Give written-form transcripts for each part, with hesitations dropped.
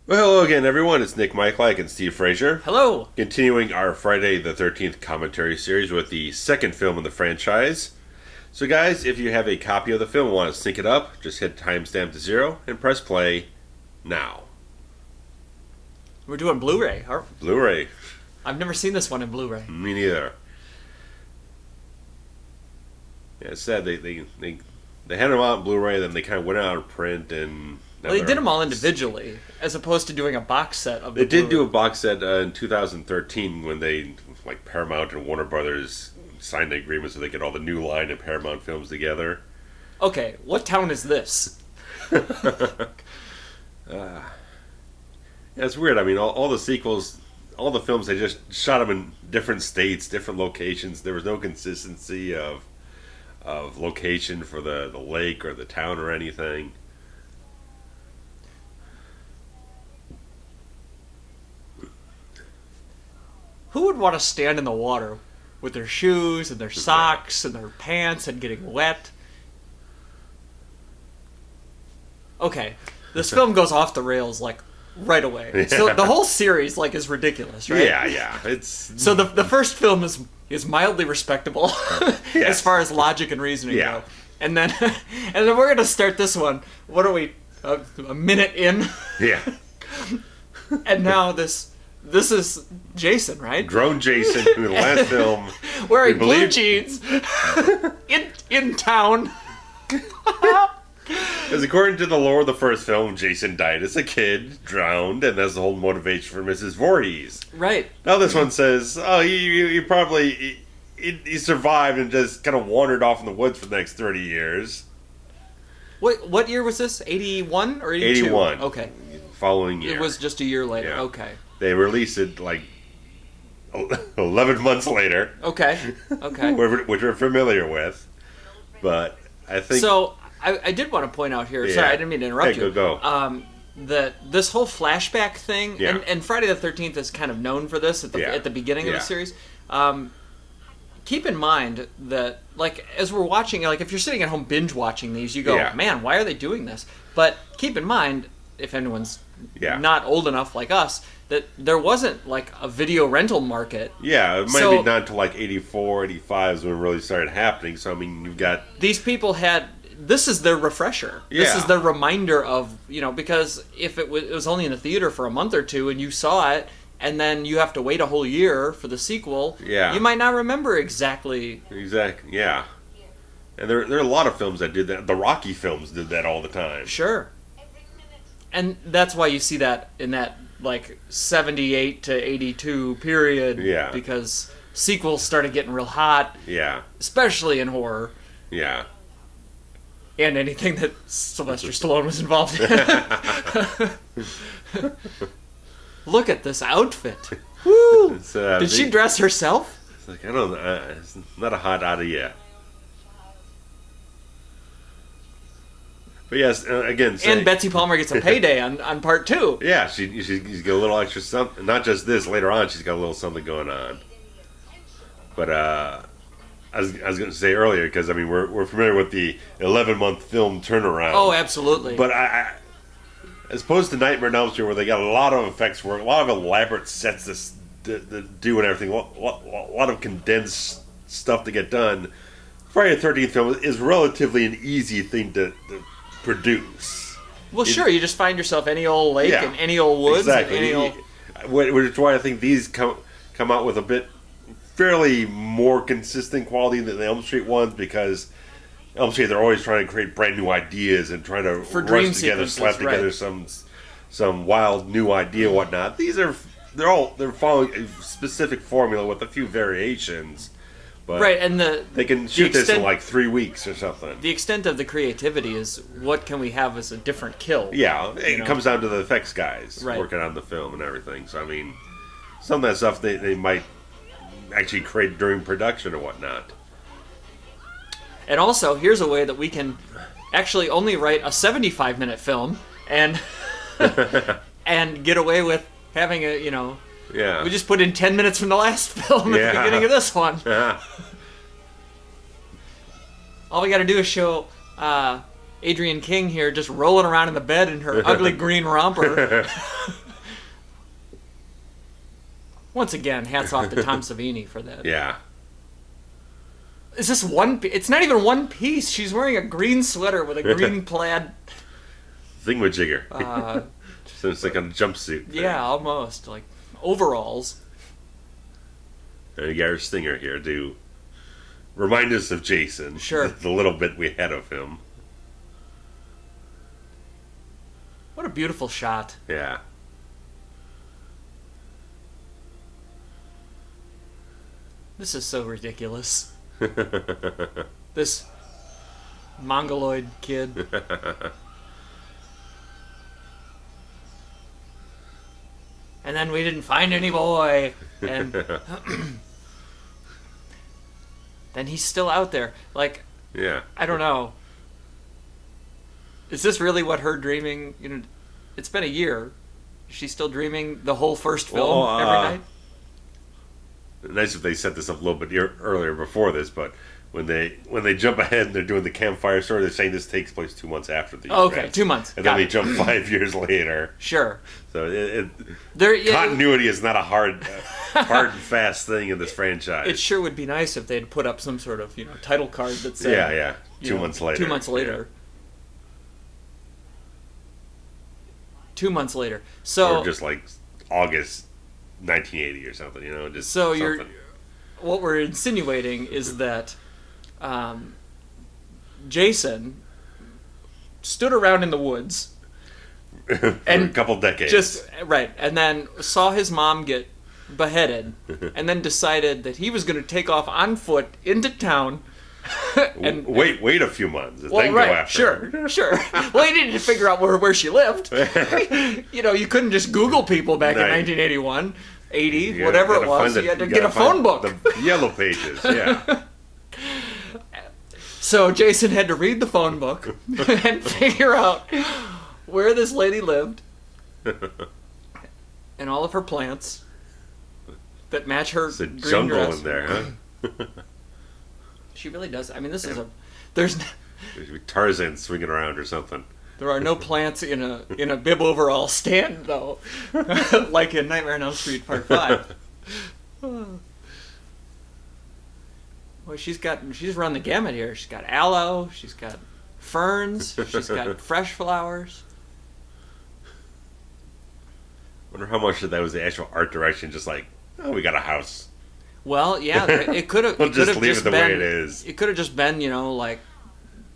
Well, hello again, everyone. It's Nick Michalak and Steve Frazier. Hello. Continuing our Friday the 13th commentary series with the second film in the franchise. So, guys, if you have a copy of the film and want to sync it up, just hit timestamp to 0 and press play now. We're doing Blu-ray. Blu-ray. I've never seen this one in Blu-ray. Me neither. Yeah, it's sad. They had them out in Blu-ray, then they kind of went out of print, and... Well, they did them all individually, as opposed to doing a box set of the They did Blu-ray. do a box set in 2013 when they, like Paramount and Warner Brothers, signed the agreement so they get all the new line of Paramount films together. Okay, what town is this? Yeah, it's weird. I mean, all the sequels, all the films, they just shot them in different states, different locations. There was no consistency of location for the lake or the town or anything. Who would want to stand in the water with their shoes and their socks and their pants and getting wet? Okay, this film goes off the rails, like, right away. Yeah. So the whole series, like, is ridiculous, right? Yeah. It's So the first film is mildly respectable Yes. as far as logic and reasoning Yeah. go. And then we're going to start this one. What are we, a minute in? yeah. And now this is Jason, right? Drone Jason, who in the last film Wearing we blue believe- jeans in town. Because according to the lore of the first film, Jason died as a kid, drowned, and that's the whole motivation for Mrs. Voorhees. Right. Now this one says, oh, he probably he survived and just kind of wandered off in the woods for the next 30 years. What year was this? 81 or 82? 81. Okay. Following year. It was just a year later. Yeah. Okay. They released it like 11 months later. Okay. Which we're familiar with. But I think... So, I did want to point out here, Yeah. sorry, I didn't mean to interrupt Hey, you. go. That this whole flashback thing, Yeah. and Friday the 13th is kind of known for this at the beginning of Yeah. the series. Keep in mind that, like, as we're watching, like, if you're sitting at home binge watching these, you go, Yeah. man, why are they doing this? But keep in mind, if anyone's not old enough like us, that there wasn't, like, a video rental market. Yeah, it might So- be not until like 84, 85 is when it really started happening. So, I mean, you've got... These people this is their refresher. This Yeah. is their reminder of, because if it was only in the theater for a month or two and you saw it, and then you have to wait a whole year for the sequel, you might not remember exactly. Exactly, yeah. And there are a lot of films that did that. The Rocky films did that all the time. Sure. And that's why you see that in that, like, 78 to 82 period. Yeah. Because sequels started getting real hot, Yeah, especially in horror. yeah. And anything that Sylvester Stallone was involved in. Look at this outfit. Woo! It's, Did she dress herself? It's like, I don't know. It's not a hot idea. But yes, again... And Betsy Palmer gets a payday on part 2. Yeah, she's got a little extra something. Not just this, later on she's got a little something going on. But, I was going to say earlier, because, I mean, we're familiar with the 11-month film turnaround. Oh, absolutely. But I as opposed to Nightmare on Elm Street, where they got a lot of effects work, a lot of elaborate sets to do and everything, a lot of condensed stuff to get done, Friday the 13th film is relatively an easy thing to produce. Well, sure, you just find yourself any old lake and any old woods. Exactly. And any old... Which is why I think these come out with a bit fairly more consistent quality than the Elm Street ones, because Elm Street, they're always trying to create brand new ideas and trying to rush together, slap together some wild new idea and whatnot. They're following a specific formula with a few variations. But right, and they can shoot this in like 3 weeks or something. The extent of the creativity is what can we have as a different kill. Yeah, it comes down to the effects guys Right. working on the film and everything. So, I mean, some of that stuff they might actually create during production or whatnot. And also, here's a way that we can actually only write a 75-minute film and and get away with having a, Yeah. we just put in 10 minutes from the last film at the beginning of this one. Yeah. All we got to do is show Adrienne King here just rolling around in the bed in her ugly green romper. Once again, hats off to Tom Savini for that. Yeah. Is this one? It's not even one piece. She's wearing a green sweater with a green plaid thingamajigger. So it's like a jumpsuit thing. Yeah, almost like overalls. And you got our stinger here to remind us of Jason. Sure. The little bit we had of him. What a beautiful shot. Yeah. This is so ridiculous. This mongoloid kid. And then we didn't find any boy. And then he's still out there. Like, yeah. I don't know. Is this really what her dreaming? It's been a year. Is she still dreaming the whole first film every night? Nice if they set this up a little bit earlier before this, but when they jump ahead and they're doing the campfire story, they're saying this takes place 2 months after the event. Okay, 2 months. And then they jump 5 years later. Sure. So continuity is not a hard and fast thing in this franchise. It sure would be nice if they'd put up some sort of title card that said 2 months later. 2 months later. 2 months later. So or just like August 1980 or something, just so something. What we're insinuating is that Jason stood around in the woods for a couple decades, and then saw his mom get beheaded, and then decided that he was going to take off on foot into town. And wait a few months. Then go after her. Sure. Well, he needed to figure out where she lived. You couldn't just Google people back in 1981, 80, whatever it was. You had to get a phone book. The yellow pages, yeah. So Jason had to read the phone book and figure out where this lady lived and all of her plants that match her It's a green jungle dress. in there, huh? She really does. I mean, this is there's There should be Tarzan swinging around or something. There are no plants in a bib overall stand though, like in Nightmare on Elm Street Part 5. Well, she's run the gamut here. She's got aloe. She's got ferns. She's got fresh flowers. Wonder how much of that was the actual art direction. Just like, we got a house. Well, yeah, it could have. We'll just leave it the way it is. It could have just been, like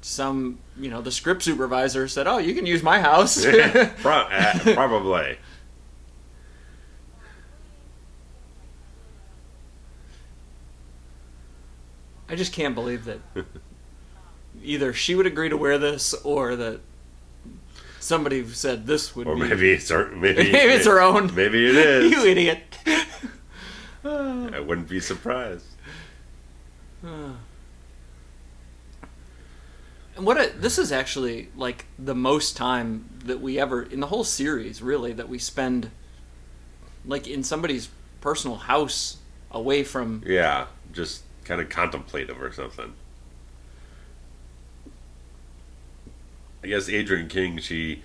some, the script supervisor said, "Oh, you can use my house." Probably. I just can't believe that either she would agree to wear this, or that somebody said this would. Or be... maybe it's her. Maybe it's her own. Maybe it is. You idiot. I wouldn't be surprised. And this is actually like the most time that we ever in the whole series, really, that we spend like in somebody's personal house away from. Yeah, just kind of contemplative or something. I guess Adrienne King, she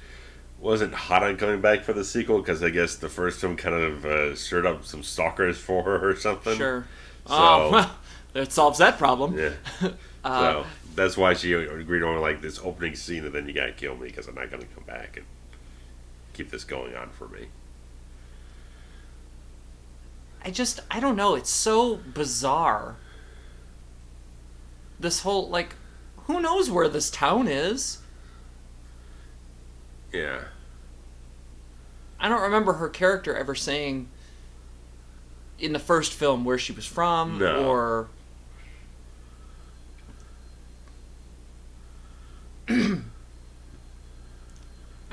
wasn't hot on coming back for the sequel because I guess the first film kind of stirred up some stalkers for her or something. Sure. So, that solves that problem. Yeah. So that's why she agreed on like this opening scene, and then you gotta kill me because I'm not gonna come back and keep this going on for me. I don't know. It's so bizarre. This whole, like, who knows where this town is? Yeah. I don't remember her character ever saying in the first film where she was from, or... I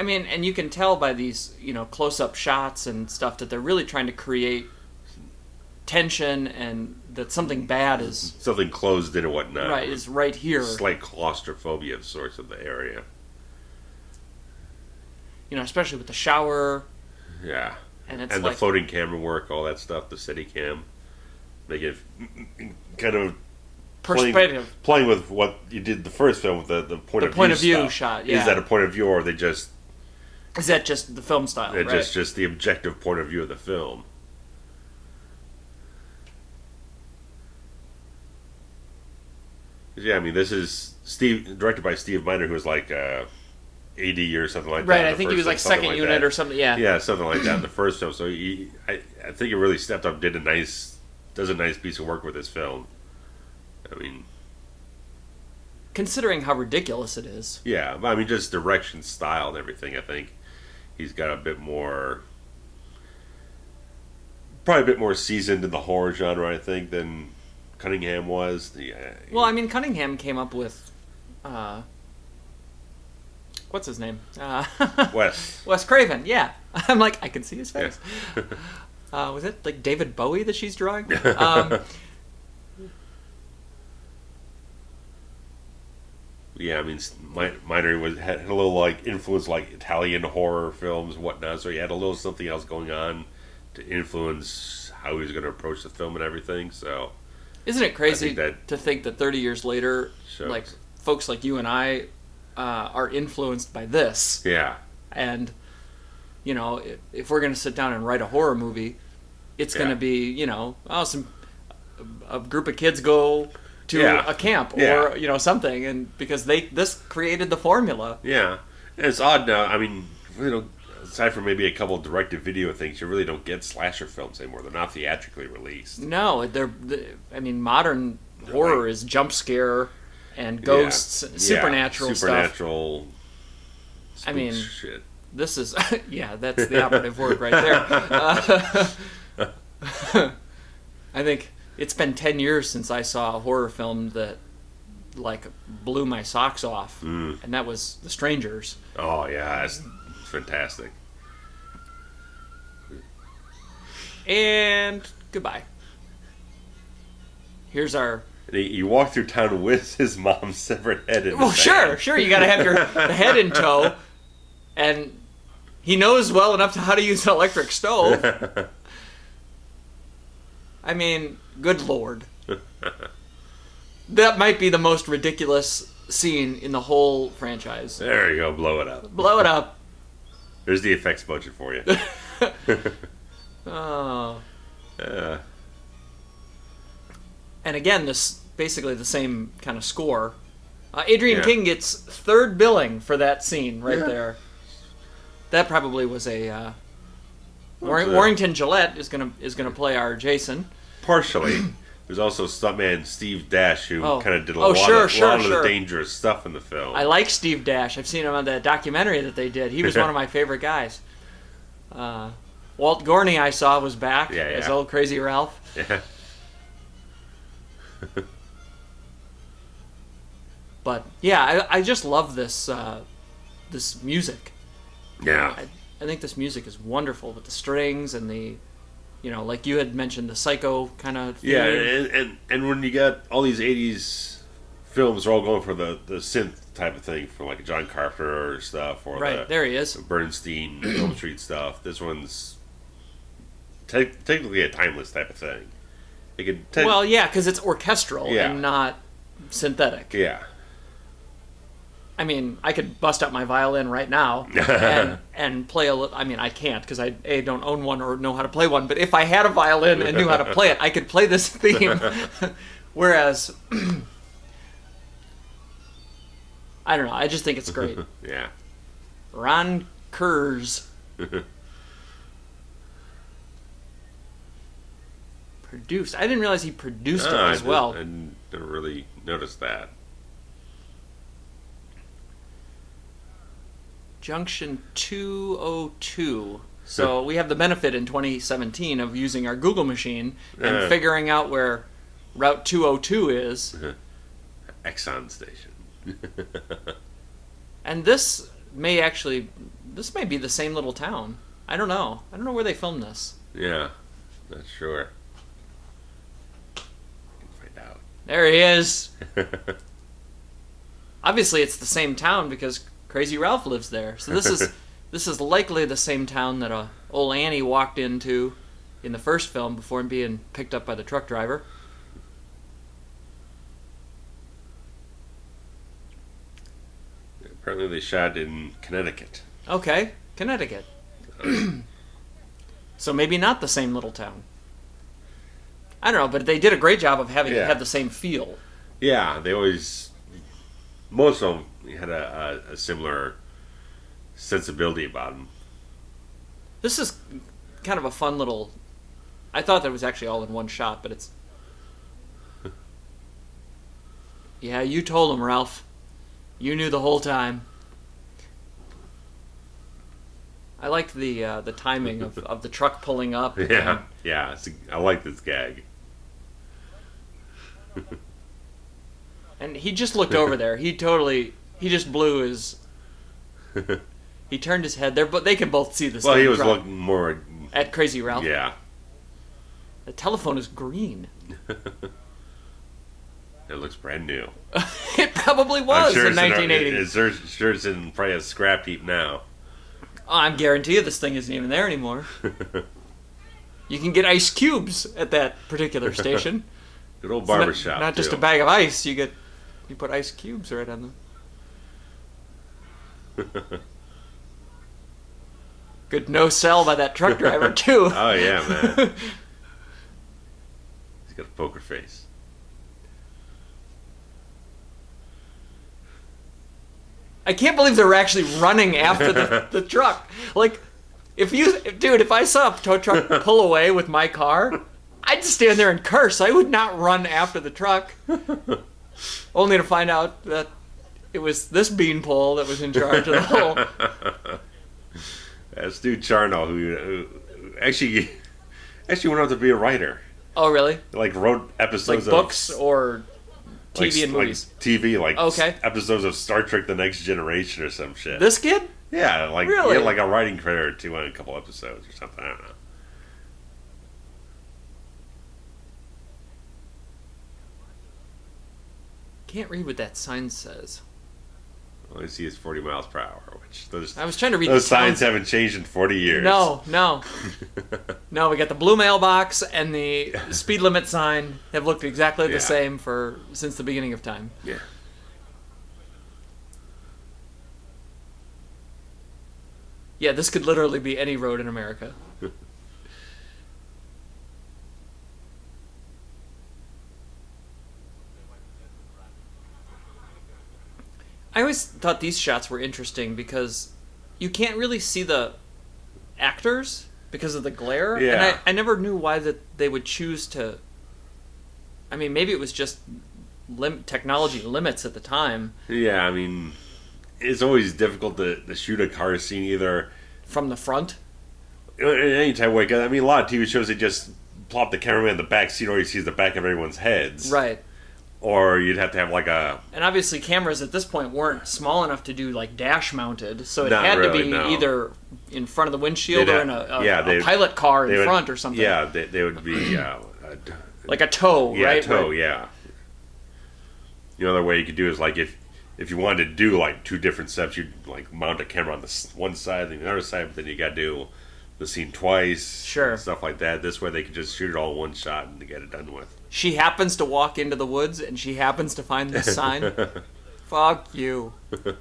mean, and you can tell by these, close-up shots and stuff that they're really trying to create tension and that something bad is... Something closed in and whatnot. Right, is right here. Slight claustrophobia of sorts of the area. Especially with the shower. Yeah. And it's the floating camera work, all that stuff, the steady cam. Make it kind of... Perspective. Playing with what you did the first film with the point of view stuff. Shot, yeah. Is that a point of view, or are they just... Is that just the film style, right? Just the objective point of view of the film. Yeah, I mean, this is directed by Steve Miner, who was like AD or something like that. Right, I think he was like second unit or something. Yeah, yeah, something like that in the first film. So I think he really stepped up, does a nice piece of work with this film. I mean, considering how ridiculous it is. Yeah, I mean, just direction, style, and everything. I think he's got probably a bit more seasoned in the horror genre, I think, than Cunningham was. Well, I mean, Cunningham came up with, what's his name? Wes Craven. Yeah, I'm like, I can see his face. Yeah. Was it like David Bowie that she's drawing? Yeah, I mean, Miner had a little like influence, like Italian horror films and whatnot. So he had a little something else going on to influence how he was going to approach the film and everything. So, isn't it crazy to think that 30 years later, like folks like you and I are influenced by this? Yeah, and you know, if we're going to sit down and write a horror movie, it's going to be, you know, a group of kids go to a camp or you know, something, and because this created the formula. Yeah, and it's odd now. I mean, you know, aside from maybe a couple of direct-to-video things, you really don't get slasher films anymore. They're not theatrically released. No, I mean, modern horror is jump scare and ghosts, supernatural stuff. I mean, shit. This is that's the operative word right there. I think it's been 10 years since I saw a horror film that like blew my socks off, and that was The Strangers. Oh yeah, that's fantastic. And goodbye. Here's our. You walk through town with his mom's severed head in. Well, sure. You got to have the head in tow, and he knows well enough how to use an electric stove. I mean, good lord. That might be the most ridiculous scene in the whole franchise. There you go, blow it up. Blow it up. There's the effects budget for you. Oh. And again, this basically the same kind of score. Adrienne King gets third billing for that scene right there. That probably was a Warrington Gillette is gonna play our Jason. Partially. There's also stuntman Steve Dash, who kind of did a lot of the dangerous stuff in the film. I like Steve Dash. I've seen him on that documentary that they did. He was one of my favorite guys. Walt Gorney I saw was back as old Crazy Ralph. Yeah. But yeah, I just love this this music. Yeah. I think this music is wonderful with the strings and the, you know, like you had mentioned, the psycho kind of theme. Yeah, and when you got all these 80s films are all going for the synth type of thing, for like John Carpenter stuff, or there he is, Bernstein, Elm Street stuff. This one's technically a timeless type of thing. It could because it's orchestral and not synthetic. Yeah. I mean, I could bust out my violin right now and play a little. I mean, I can't because I don't own one or know how to play one. But if I had a violin and knew how to play it, I could play this theme. Whereas, I don't know. I just think it's great. Yeah. Ron Kurz. Produced. I didn't realize he produced it as well. I didn't really notice that. Junction 202. So we have the benefit in 2017 of using our Google machine and figuring out where Route 202 is. Exxon station. And this may be the same little town. I don't know. I don't know where they filmed this. Yeah, not sure. I can find out. There he is. Obviously, it's the same town because Crazy Ralph lives there. So this is likely the same town that old Annie walked into in the first film before being picked up by the truck driver. Apparently they shot in Connecticut. Okay, Connecticut. So maybe not the same little town. I don't know, but they did a great job of having it have the same feel. Yeah, they always. Most of them had a similar sensibility about them. This is kind of a fun little. I thought that was actually all in one shot, but it's. Yeah, you told him, Ralph. You knew the whole time. I like the timing of the truck pulling up. Yeah, yeah. I like this gag. And he just looked over there. He just blew his. He turned his head there, but they can both see this. Well, he was looking more at Crazy Ralph. Yeah. The telephone is green. It looks brand new. It probably was in 1980. Sure, it's in probably a scrap heap now. Oh, I'm guarantee you this thing isn't even there anymore. You can get ice cubes at that particular station. Good old barbershop. Not just a bag of ice. You put ice cubes right on them. Good no sell by that truck driver too. Oh yeah, man. He's got a poker face. I can't believe they were actually running after the truck. Like, if I saw a tow truck pull away with my car, I'd just stand there and curse. I would not run after the truck. Only to find out that it was this beanpole that was in charge of the whole. That's dude Charno, who actually went on to be a writer. Oh, really? Like wrote episodes like books or TV and movies. Like TV, like okay. episodes of Star Trek: The Next Generation or some shit. This kid? Yeah, like really? He had like a writing credit or two on a couple episodes or something. I don't know. Can't read what that sign says. All I see is 40 miles per hour, which I was trying to read those signs haven't changed in 40 years. No. No, we got the blue mailbox and the speed limit sign have looked exactly the same since the beginning of time. Yeah. Yeah, this could literally be any road in America. I always thought these shots were interesting because you can't really see the actors because of the glare. Yeah. And I never knew why they would choose to... I mean, maybe it was just technology limits at the time. Yeah, I mean, it's always difficult to shoot a car scene either... From the front? In any type of way. 'Cause, I mean, a lot of TV shows, they just plop the cameraman in the back seat or he sees the back of everyone's heads. Right. Or you'd have to have like a... And obviously cameras at this point weren't small enough to do like dash mounted, so it had to be either in front of the windshield or in a pilot car in front or something. Yeah, they would be... like a tow, yeah, right? Tow, yeah. The other way you could do is like if you wanted to do like two different steps, you'd like mount a camera on the one side and the other side, but then you got to do the scene twice. Sure. Stuff like that. This way they could just shoot it all in one shot and get it done with. She happens to walk into the woods and she happens to find this sign. Fuck you. Is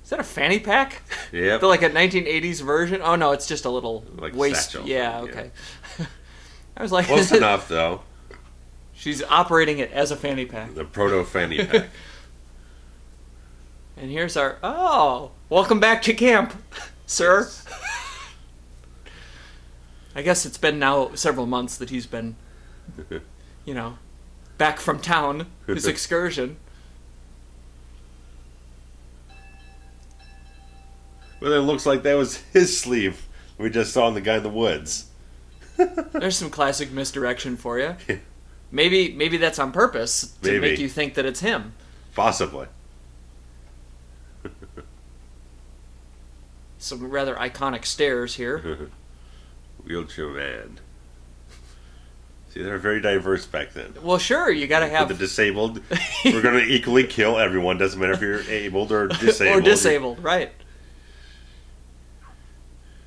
that a fanny pack? Yeah. Like a 1980s version? Oh no, it's just a little like waist. satchel, yeah, okay. I was like... Close enough, though. She's operating it as a fanny pack. The proto-fanny pack. And here's our... Oh! Welcome back to camp, sir. Yes. I guess it's been now several months that he's been, back from town, his excursion. Well, it looks like that was his sleeve we just saw in the guy in the woods. There's some classic misdirection for you. Maybe that's on purpose to make you think that it's him. Possibly. Some rather iconic stairs here. Wheelchair man. See, they were very diverse back then. Well, sure, you got to have... the disabled. We're going to equally kill everyone. Doesn't matter if you're abled or disabled. Or disabled, right.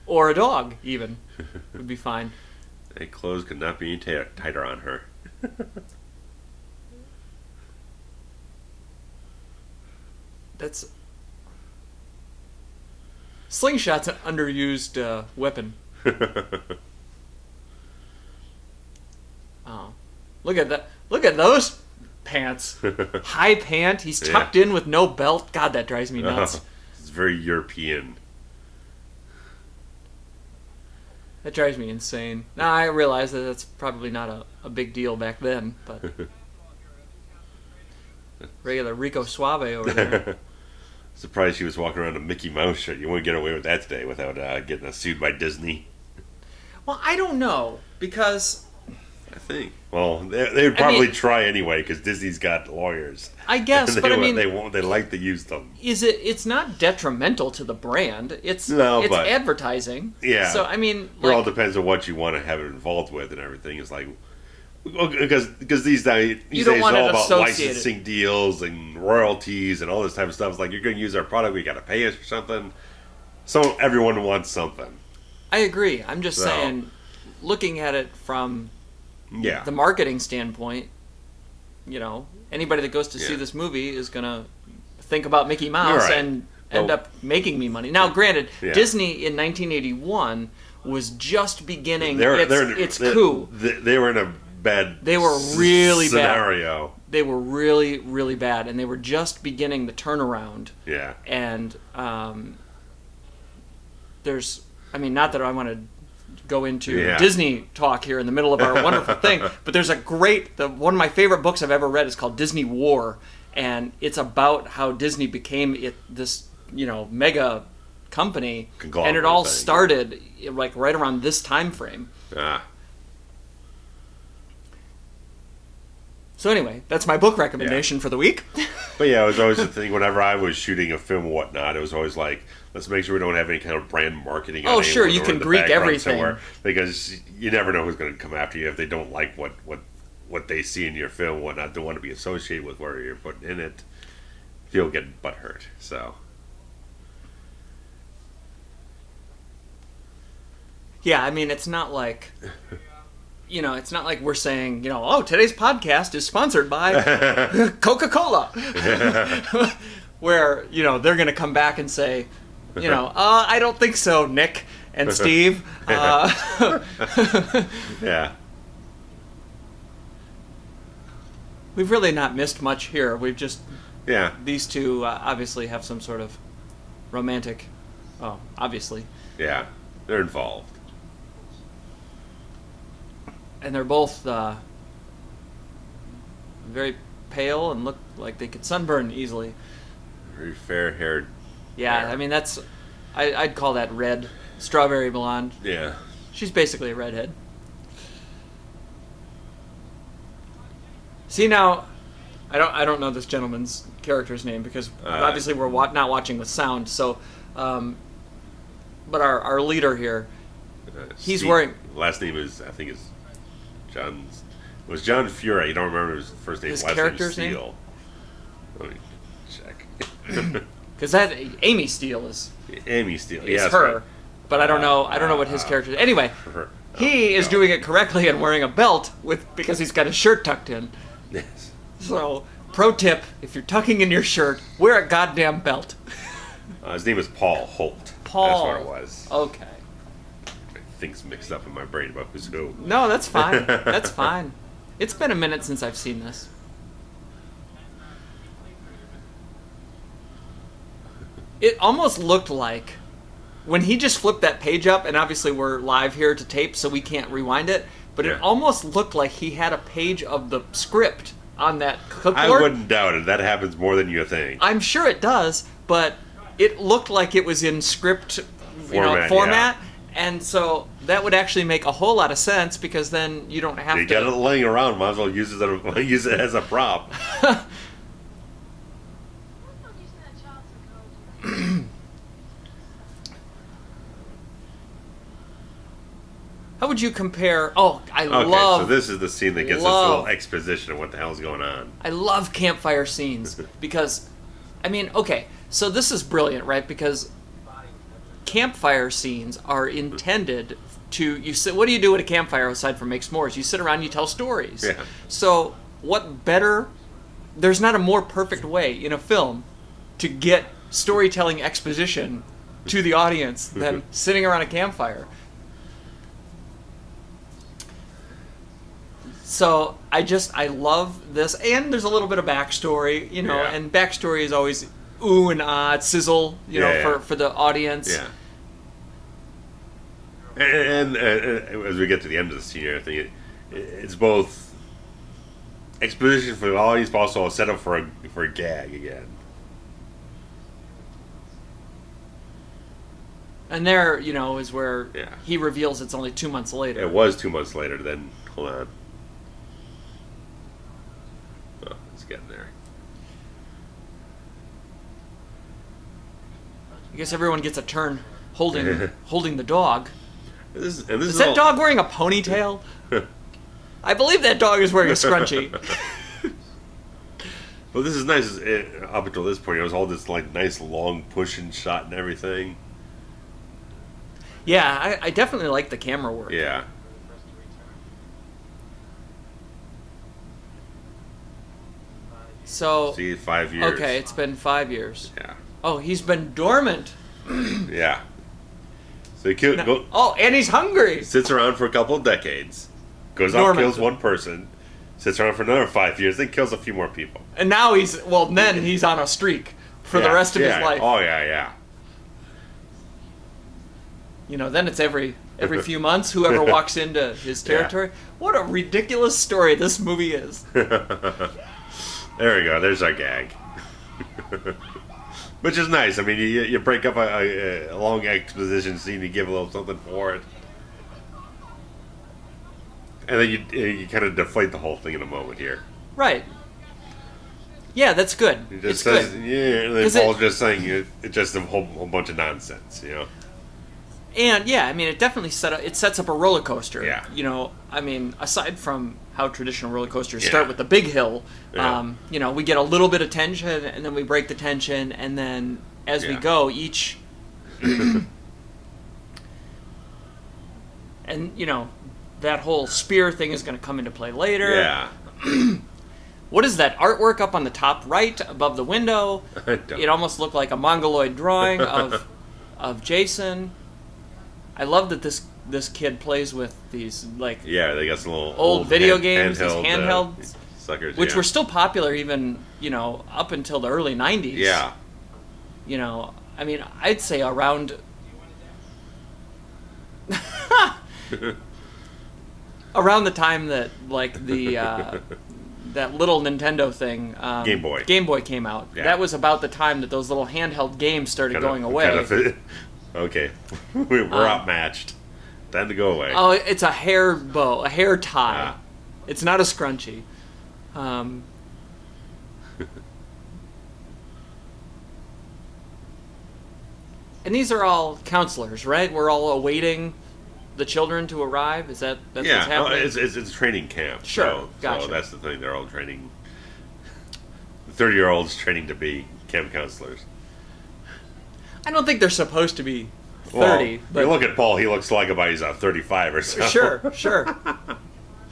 Or a dog, even. Would be fine. Hey, clothes could not be any tighter on her. That's... Slingshot's an underused weapon. Look at that. Look at those pants. High pant. He's tucked in with no belt. God, that drives me nuts. It's very European. That drives me insane. Now, I realize that that's probably not a big deal back then, but... Regular Rico Suave over there. Surprised she was walking around a Mickey Mouse shirt. You wouldn't get away with that today without getting sued by Disney. Well, I don't know, because... I think. Well, they would probably try anyway, because Disney's got lawyers. I guess, but I mean... They like to use them. It's not detrimental to the brand. It's advertising. Yeah. So, I mean... It all depends on what you want to have it involved with and everything. It's like... Because these days it's all about licensing deals and royalties and all this type of stuff. It's like, you're going to use our product, we got to pay us for something. So everyone wants something. I agree. I'm just saying, looking at it from the marketing standpoint, anybody that goes to see this movie is going to think about Mickey Mouse and end up making me money. Now, granted, Disney in 1981 was just beginning its coup. They were in a bad They were really scenario. Bad. They were really, really bad, and they were just beginning the turnaround. Yeah. And not that I want to go into Disney talk here in the middle of our wonderful thing, but there's one of my favorite books I've ever read is called Disney War, and it's about how Disney became this mega company, and it all started like right around this time frame. So anyway, that's my book recommendation for the week. But it was always the thing, whenever I was shooting a film or whatnot, it was always like, let's make sure we don't have any kind of brand marketing. Oh, sure, you can Greek everything. Because you never know who's going to come after you if they don't like what they see in your film and whatnot. Don't want to be associated with where you're putting in it. You'll get butthurt, so... Yeah, I mean, it's not like... it's not like we're saying, today's podcast is sponsored by Coca-Cola. Where, they're going to come back and say, I don't think so, Nick and Steve. Yeah. We've really not missed much here. We've just... Yeah. These two obviously have some sort of romantic... Oh, obviously. Yeah, they're involved. And they're both very pale and look like they could sunburn easily. Very fair-haired. Yeah, hair. I mean, I'd call that red. Strawberry blonde. Yeah. She's basically a redhead. See, now, I don't know this gentleman's character's name because obviously we're not watching with sound, so... but our leader here, he's Steve, wearing... Last name is John Furey. You don't remember his first name. His last character's name? name? Let me check. Because that Amy Steele is her, right. But I don't know what his character is. Anyway, he is doing it correctly and wearing a belt because he's got his shirt tucked in. Yes. So, pro tip: if you're tucking in your shirt, wear a goddamn belt. His name is Paul Holt. Paul. That's what it was. Okay. Things mixed up in my brain about who's who. No, that's fine. That's fine. It's been a minute since I've seen this. It almost looked like when he just flipped that page up, and obviously we're live here to tape, so we can't rewind it, but it almost looked like he had a page of the script on that clipboard. I wouldn't doubt it. That happens more than you think. I'm sure it does, but it looked like it was in script format. And so that would actually make a whole lot of sense because then you don't have to... You got it laying around, might as well use it as a prop. How would you compare... Oh, so this is the scene that gets us a little exposition of what the hell's going on. I love campfire scenes because, so this is brilliant, right? Because... Campfire scenes are intended to what do you do at a campfire aside from make s'mores? You sit around, you tell stories. Yeah. So what better? There's not a more perfect way in a film to get storytelling exposition to the audience than sitting around a campfire. So I love this, and there's a little bit of backstory, you know, and backstory is always ooh and ah, sizzle, you know, for the audience. Yeah. And as we get to the end of the scene, I think it's both exposition for the audience, but also a setup for a gag again. And there, you know, is where he reveals it's only 2 months later. It was 2 months later. Then hold on. Oh, it's getting there. I guess everyone gets a turn holding the dog. Is that dog wearing a ponytail? I believe that dog is wearing a scrunchie. Well, this is nice. Up until this point, it was all this like nice long pushing shot and everything. Yeah, I definitely like the camera work. Yeah. So. See, 5 years. Okay, it's been 5 years. Yeah. Oh, he's been dormant. Yeah. So he and he's hungry. Sits around for a couple of decades. Goes off, kills one person. Sits around for another 5 years, then kills a few more people. And now he's on a streak for the rest of his life. Oh, yeah. You know, then it's every few months, whoever walks into his territory. Yeah. What a ridiculous story this movie is. There we go. There's our gag. Which is nice. I mean, you break up a long exposition scene to give a little something for it. And then you kind of deflate the whole thing in a moment here. Right. Yeah, that's good. He just says, good. Yeah, and then Paul's just saying it's just a whole bunch of nonsense, you know. And yeah, I mean, it definitely sets up a roller coaster. Yeah. You know, I mean, aside from how traditional roller coasters start with the big hill, you know, we get a little bit of tension, and then we break the tension, and then as we go, each, and you know, that whole spear thing is going to come into play later. Yeah. What is that artwork up on the top right above the window? It almost looked like a mongoloid drawing of Jason. I love that this kid plays with these like they got some little old video games, these handheld suckers, which were still popular even up until the early 90s. Yeah, you know, I mean, I'd say around around the time that like the that little Nintendo thing, Game Boy came out. Yeah. That was about the time that those little handheld games started going away. Okay, we're outmatched. Time to go away. Oh, it's a hair bow, a hair tie. It's not a scrunchie. And these are all counselors, right? We're all awaiting the children to arrive. That's what's happening? It's a training camp. Sure, gotcha. So that's the thing. They're all training. 30-year-olds training to be camp counselors. I don't think they're supposed to be 30. Well, but you look at Paul, he looks like about he's 35 or so. Sure.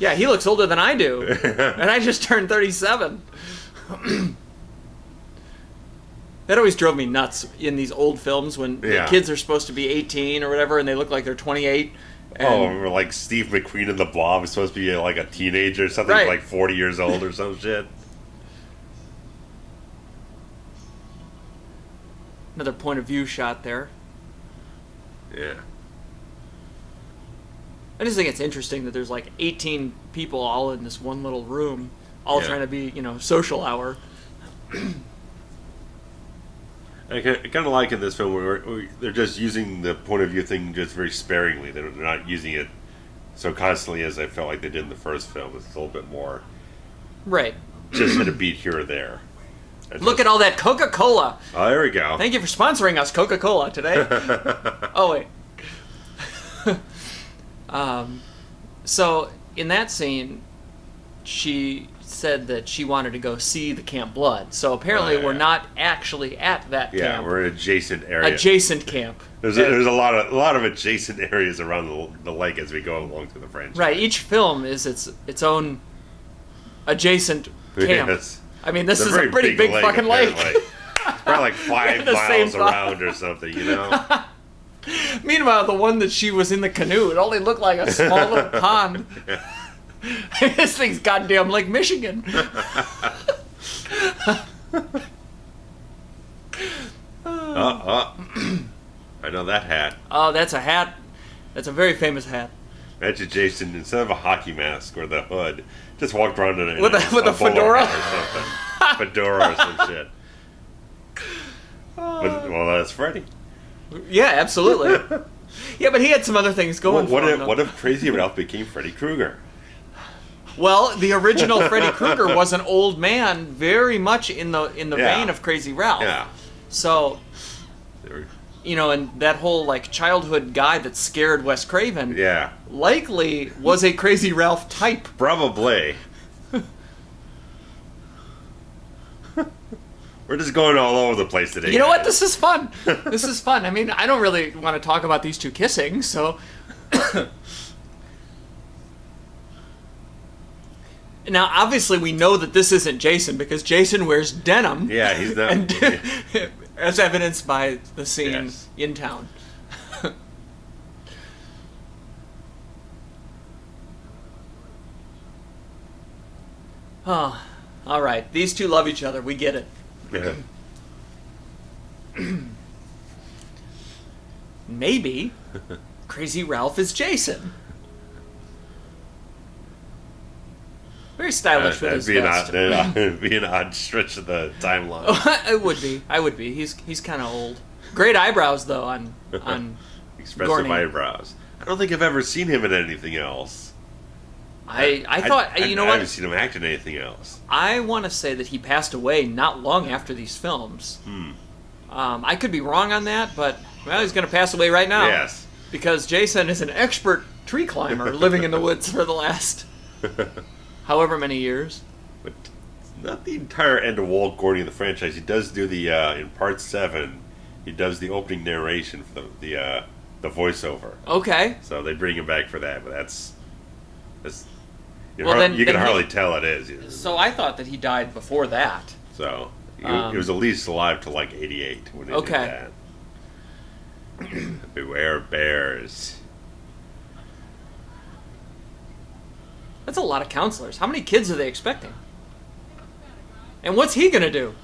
Yeah, he looks older than I do. And I just turned 37. That always drove me nuts in these old films when the kids are supposed to be 18 or whatever and they look like they're 28. Or like Steve McQueen in The Blob is supposed to be like a teenager or something, like 40 years old or some shit. Another point of view shot there. Yeah. I just think it's interesting that there's like 18 people all in this one little room, all trying to be, social hour. I kind of like in this film where they're just using the point of view thing just very sparingly. They're not using it so constantly as I felt like they did in the first film. It's a little bit more... Right. Just hit a beat here or there. Look at all that Coca-Cola. Oh, there we go. Thank you for sponsoring us, Coca-Cola, today. Oh, wait. So, in that scene, she said that she wanted to go see the Camp Blood. So, apparently, we're not actually at that camp. Yeah, we're in an adjacent area. Adjacent camp. There's a lot of adjacent areas around the lake as we go along to the franchise. Right, each film is its own adjacent camp. Yes. I mean, this is a pretty big fucking lake. Probably like 5 miles around or something, Meanwhile, the one that she was in the canoe, it only looked like a small little pond. This thing's goddamn Lake Michigan. I know that hat. Oh, that's a hat. That's a very famous hat. Imagine Jason, instead of a hockey mask or the hood, just walked around in with a fedora or something. Fedora or some shit. Well, that's Freddy. Yeah, absolutely. Yeah, but he had some other things going for him. What if Crazy Ralph became Freddy Krueger? Well, the original Freddy Krueger was an old man, very much in the vein of Crazy Ralph. Yeah. So, and that whole like childhood guy that scared Wes Craven, likely was a Crazy Ralph type. Probably. We're just going all over the place today. You know what? This is fun. This is fun. I mean, I don't really want to talk about these two kissing, so. Now, obviously, we know that this isn't Jason because Jason wears denim. Yeah, he's not. And, as evidenced by the scene in town. Oh, all right. These two love each other. We get it. Yeah. Maybe Crazy Ralph is Jason. Very stylish with his vest. That'd be an odd stretch of the timeline. It would be. I would be. He's kind of old. Great eyebrows though on expressive Gorney. Eyebrows. I don't think I've ever seen him in anything else. I thought I what? haven't seen him act in anything else. I want to say that he passed away not long after these films. I could be wrong on that, but he's going to pass away right now. Yes, because Jason is an expert tree climber living in the woods for the last however many years. But it's not the entire end of Walt Gorney of the franchise. He does do the in part 7. He does the opening narration for the voiceover. Okay. So they bring him back for that, but that's you can hardly tell it is. So I thought that he died before that. So he was at least alive till like 88 when he did that. Beware bears. That's a lot of counselors. How many kids are they expecting? And what's he gonna do?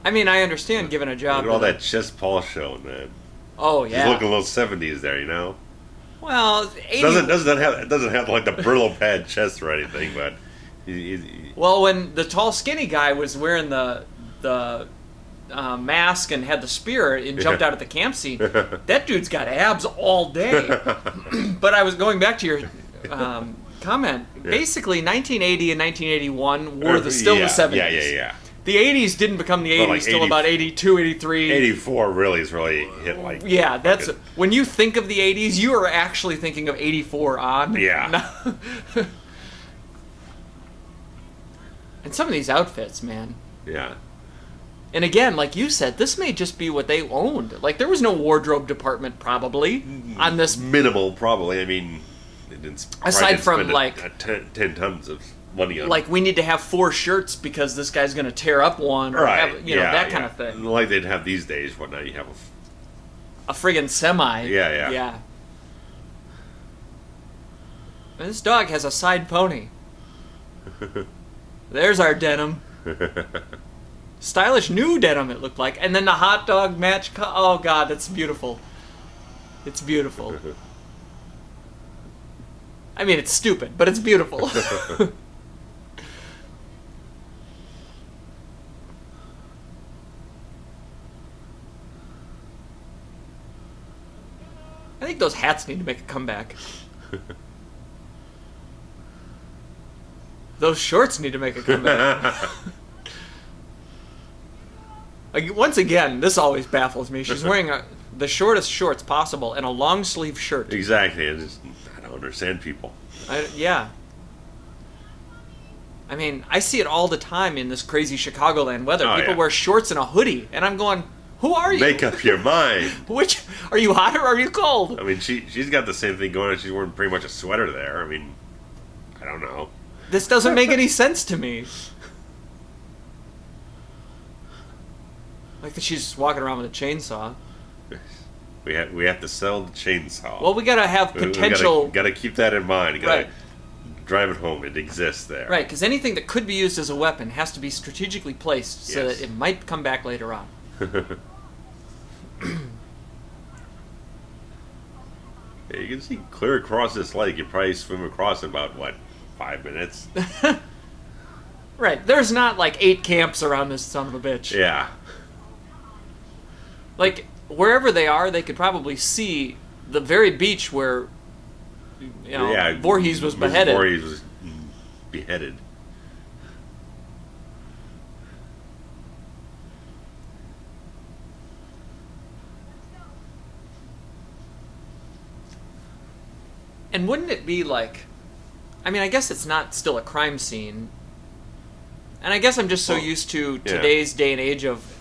I mean, I understand giving a job. Look at all that chest polish showing, man. Oh yeah, he's looking a little 70s there, you know. Well, 80... doesn't have like the Brillo pad chest or anything, but well, when the tall skinny guy was wearing the mask and had the spear and jumped out at the camp scene, that dude's got abs all day. But I was going back to your comment. Basically, 1980 and 1981 were still the 70s. Yeah. The 80s didn't become the 80s like till about 82, 83. 84 really is really hit like... Yeah, that's... When you think of the 80s, you are actually thinking of 84 on. Yeah. And some of these outfits, man. Yeah. And again, like you said, this may just be what they owned. Like, there was no wardrobe department, probably, on this... Minimal, probably. I mean, it didn't... Aside from, like... 10 tons of... money on like, we need to have 4 shirts because this guy's going to tear up one, or have, that kind of thing. Like they'd have these days. What now? You have a friggin' semi. Yeah. And this dog has a side pony. There's our denim. Stylish new denim, it looked like. And then the hot dog match. Oh, God, that's beautiful. It's beautiful. I mean, it's stupid, but it's beautiful. I think those hats need to make a comeback. Those shorts need to make a comeback. Like, once again, this always baffles me. She's wearing the shortest shorts possible and a long sleeve shirt. Exactly. I don't understand people. Yeah. I mean, I see it all the time in this crazy Chicagoland weather. People wear shorts and a hoodie, and I'm going, who are you? Make up your mind. Which, are you hot or are you cold? I mean, she's got the same thing going on. She's wearing pretty much a sweater there. I mean, I don't know. This doesn't make any sense to me. Like that she's walking around with a chainsaw. We have to sell the chainsaw. Well, we gotta have potential. Gotta keep that in mind. You gotta drive it home. It exists there. Right, because anything that could be used as a weapon has to be strategically placed so that it might come back later on. Yeah, you can see clear across this lake. You probably swim across in about, 5 minutes? Right, there's not like 8 camps around this son of a bitch. Yeah. Like, wherever they are, they could probably see the very beach where, Voorhees was beheaded. Voorhees was beheaded. And wouldn't it be like... I mean, I guess it's not still a crime scene. And I guess I'm just so used to today's day and age of,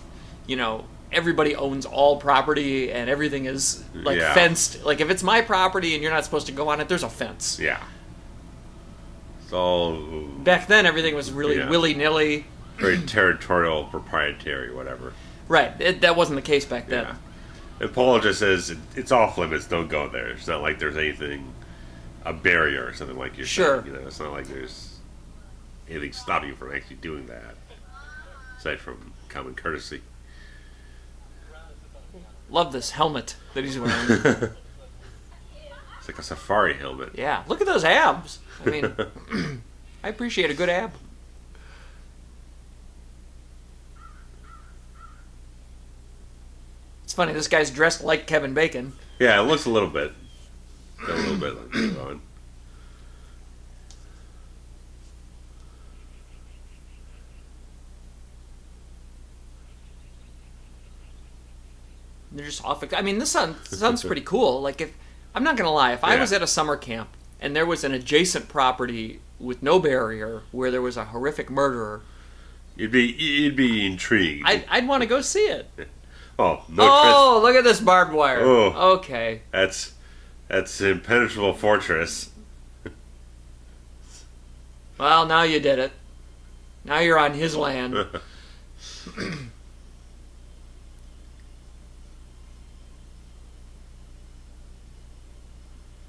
everybody owns all property and everything is, fenced. Like, if it's my property and you're not supposed to go on it, there's a fence. Yeah. It's all... Back then, everything was really willy-nilly. Very territorial, proprietary, whatever. Right. That wasn't the case back then. Yeah. And Paul just says, it's off limits, don't go there. It's not like there's anything... a barrier or something like you're saying. It's not like there's anything stopping you from actually doing that, aside from common courtesy. Love this helmet that he's wearing. It's like a safari helmet. Yeah, look at those abs. I mean, I appreciate a good ab. It's funny, this guy's dressed like Kevin Bacon. Yeah, it looks a little bit. A little bit like that on. They're just off. I mean, this sounds pretty cool. Like, I'm not gonna lie, if I was at a summer camp and there was an adjacent property with no barrier where there was a horrific murderer, you'd be intrigued. I'd want to go see it. Oh, look at this barbed wire. Oh, okay. That's an impenetrable fortress. Well, now you did it. Now you're on his land. I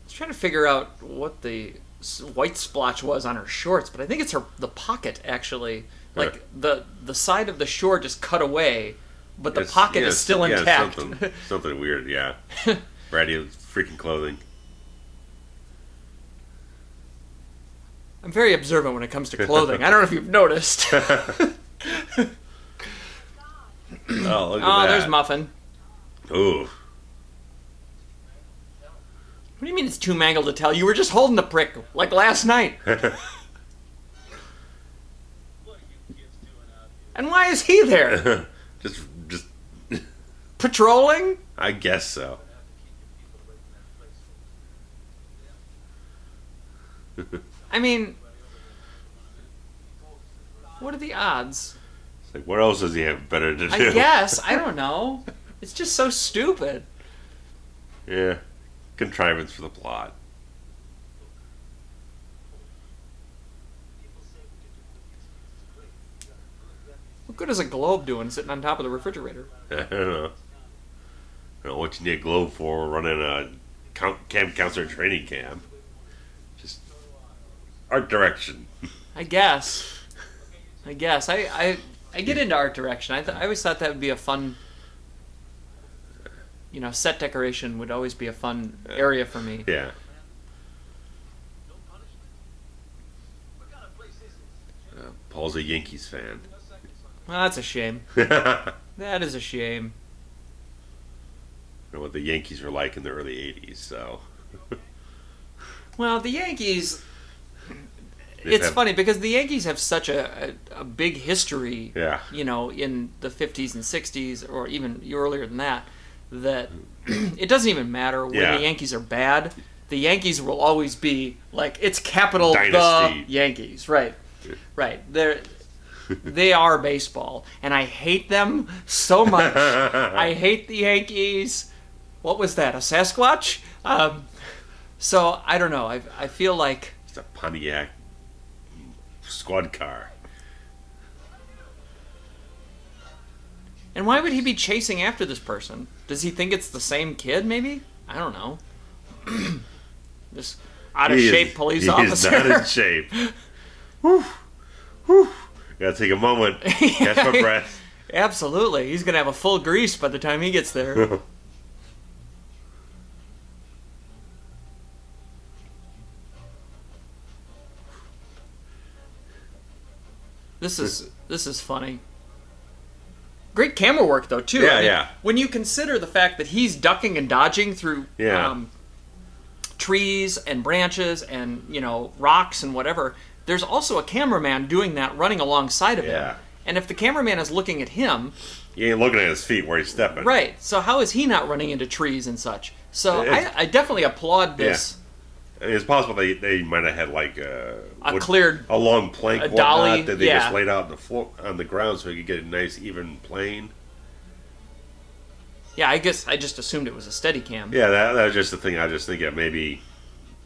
was trying to figure out what the white splotch was on her shorts, but I think it's the pocket, actually. Like, the side of the short is cut away, but the pocket is still intact. Something weird, yeah. Bratty freaking clothing. I'm very observant when it comes to clothing. I don't know if you've noticed. Oh, look at that. There's Muffin. Ooh. What do you mean it's too mangled to tell? You were just holding the prick, like last night. And why is he there? just patrolling? I guess so. I mean, what are the odds? It's like, what else does he have better to do? I guess. I don't know. It's just so stupid. Yeah. Contrivance for the plot. What good is a globe doing sitting on top of the refrigerator? I don't know. I don't know what you need a globe for running a camp counselor training camp. Just art direction. I guess. I get into art direction. I always thought that would be a fun... set decoration would always be a fun area for me. Yeah. Paul's a Yankees fan. Well, that's a shame. That is a shame. I know what the Yankees were like in the early 80s, so... Well, the Yankees... It's funny, because the Yankees have such a big history, in the 50s and 60s, or even earlier than that it doesn't even matter when the Yankees are bad. The Yankees will always be, like, it's capital Dynasty. The Yankees. Right. Right. They are baseball, and I hate them so much. I hate the Yankees. What was that, a Sasquatch? So, I don't know. I feel like... It's a Pontiac squad car. And why would he be chasing after this person? Does he think it's the same kid, maybe? I don't know. This out-of-shape police officer. He is not in shape. Whew. Whew. Gotta take a moment. Catch my breath. Absolutely. He's gonna have a full grease by the time he gets there. This is funny. Great camera work, though, too. Yeah, yeah. When you consider the fact that he's ducking and dodging through trees and branches and, rocks and whatever, there's also a cameraman doing that running alongside of him. And if the cameraman is looking at him... He ain't looking at his feet where he's stepping. Right. So how is he not running into trees and such? So I definitely applaud this. Yeah. I mean, it's possible they might have had like a long plank, a dolly that they just laid out on the ground so he could get a nice even plane. Yeah, I guess I just assumed it was a steady cam. Yeah, that was just the thing. I just think maybe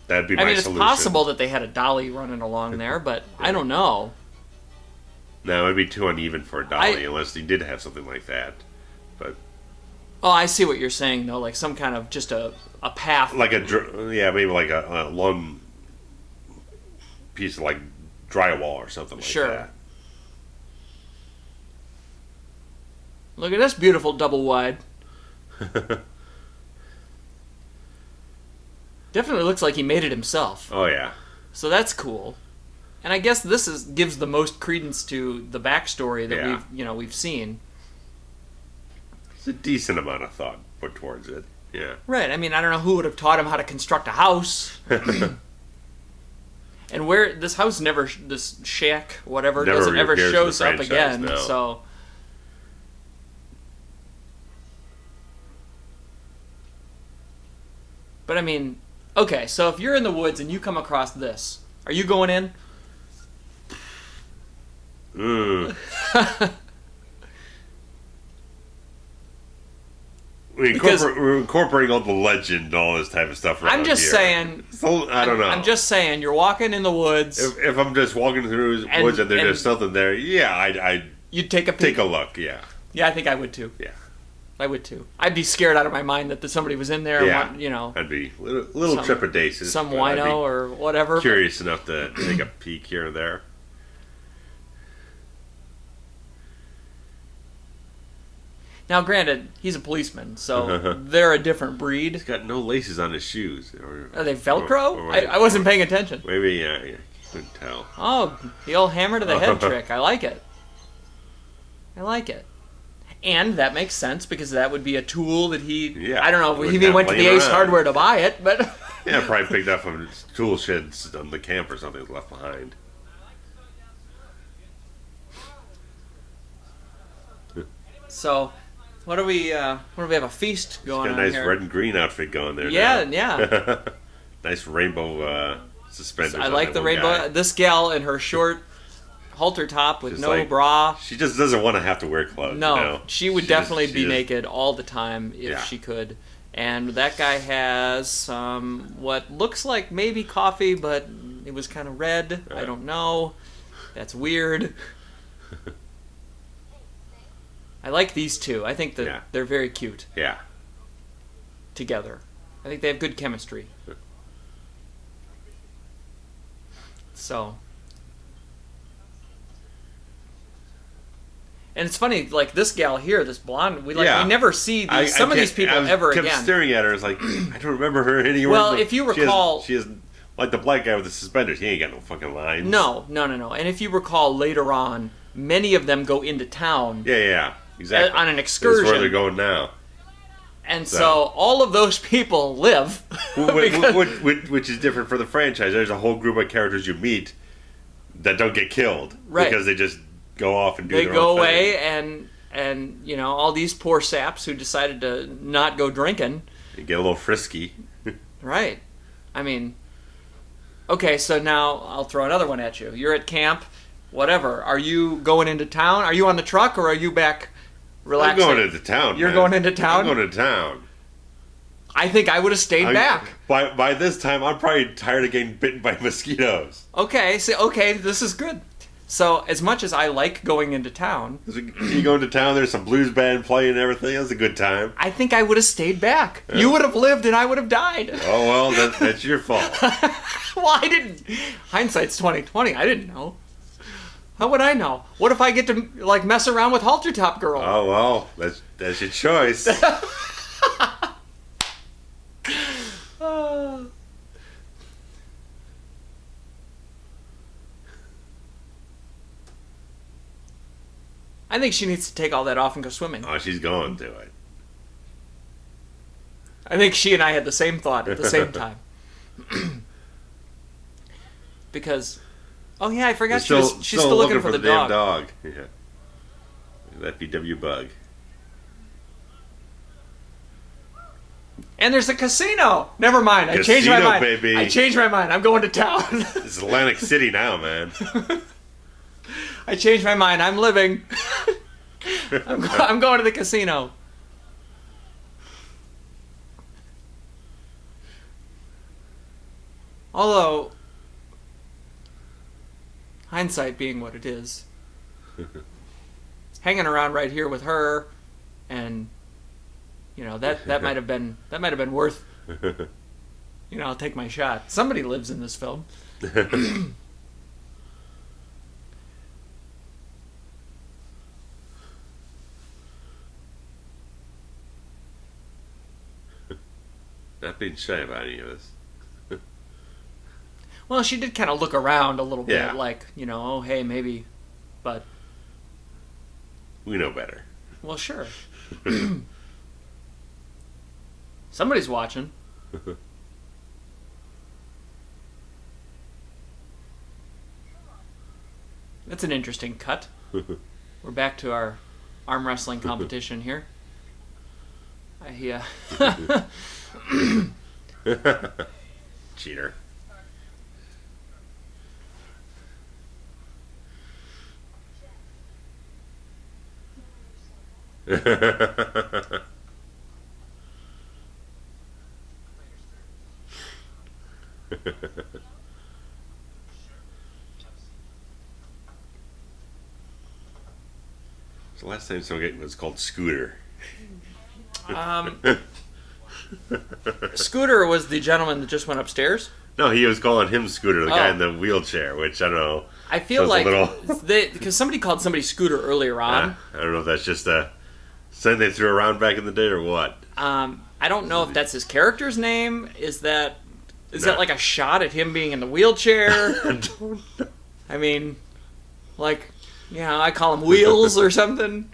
that'd be my solution. It's possible that they had a dolly running along there, but I don't know. No, it'd be too uneven for a dolly unless he did have something like that. But I see what you're saying though, like some kind of just a path, like maybe like a long piece of like drywall or something like that. Look at this beautiful double wide. Definitely looks like he made it himself. Oh yeah. So that's cool. And I guess this gives the most credence to the backstory that we've seen. It's a decent amount of thought put towards it. Yeah. Right. I mean, I don't know who would have taught him how to construct a house. And where this house this shack, whatever, doesn't ever shows up again. No. So. But I mean, okay, so if you're in the woods and you come across this, are you going in? We're incorporating all the legend and all this type of stuff around I'm just here. saying... So, I don't know. I'm just saying, you're walking in the woods... If I'm just walking through the woods and there's something there, I'd you'd take a peek? Take a look, yeah. Yeah, I think I would too. Yeah. I would too. I'd be scared out of my mind that somebody was in there. Yeah. And I'd be a little trepidatious. Some wino or whatever. Curious enough to take a peek here and there. Now, granted, he's a policeman, so they're a different breed. He's got no laces on his shoes. Are they Velcro? I wasn't paying attention. Maybe, yeah, couldn't tell. Oh, the old hammer to the head trick. I like it. And that makes sense because that would be a tool that I don't know if he went to the Ace Hardware to buy it, but... Yeah, probably picked up from tool sheds on the camp or something left behind. So... What do we have a feast going on here? He's got a nice red and green outfit going there. Yeah. Nice rainbow suspenders. I like the rainbow. Guy. This gal in her short halter top with no bra. She just doesn't want to have to wear clothes. No, she would definitely be naked all the time if she could. And that guy has some what looks like maybe coffee, but it was kind of red. I don't know. That's weird. I like these two. I think that they're very cute. Yeah. Together. I think they have good chemistry. So. And it's funny, like this gal here, this blonde, we never see some of these people ever again. I kept staring at her. It's like, I don't remember her anywhere. Well, if you recall... She has like the black guy with the suspenders. He ain't got no fucking lines. No. And if you recall later on, many of them go into town. Yeah. Exactly. On an excursion. That's where they're going now. And so all of those people live. Which is different for the franchise. There's a whole group of characters you meet that don't get killed. Right. Because they just go off and do their own thing. They go away and all these poor saps who decided to not go drinking. They get a little frisky. Right. I mean, okay, so now I'll throw another one at you. You're at camp, whatever. Are you going into town? Are you on the truck or are you back... Relaxing. I'm going into town. You're going into town? I'm going to town. I think I would have stayed back. By this time, I'm probably tired of getting bitten by mosquitoes. Okay, this is good. So, as much as I like going into town... You go into town, there's some blues band playing and everything. That was a good time. I think I would have stayed back. Yeah. You would have lived and I would have died. Oh, well, that's your fault. Well, I didn't... Hindsight's 20/20. I didn't know. How would I know? What if I get to, like, mess around with Halter Top Girl? Oh, well, that's your choice. I think she needs to take all that off and go swimming. Oh, she's going to it. I think she and I had the same thought at the same time. Because, oh yeah, I forgot she's still looking for the damn dog. Yeah. That VW bug. And there's a casino. Never mind. I changed my mind. Baby. I changed my mind. I'm going to town. It's Atlantic City now, man. I changed my mind. I'm living. I'm going to the casino. Although, hindsight being what it is, hanging around right here with her, and that might have been worth. I'll take my shot. Somebody lives in this film. Not being shy about any of this. Well, she did kind of look around a little bit, yeah. like, oh, hey, maybe, but... We know better. Well, sure. Somebody's watching. That's an interesting cut. We're back to our arm wrestling competition here. Cheater. The last time someone was called Scooter. Scooter was the gentleman that just went upstairs? No, he was calling him Scooter, the guy in the wheelchair, which I don't know. I feel like because somebody called somebody Scooter earlier on. I don't know if that's just a something they threw around back in the day or what. I don't know if that's his character's name. Is that like a shot at him being in the wheelchair? I don't know. I mean, like, I call him Wheels or something.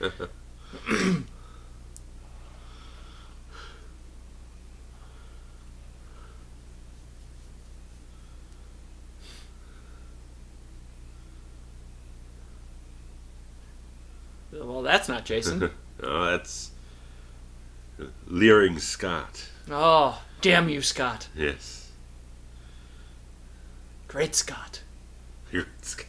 Well, that's not Jason. No, that's Leering Scott. Oh, damn you, Scott. Yes. Great Scott. Great Scott.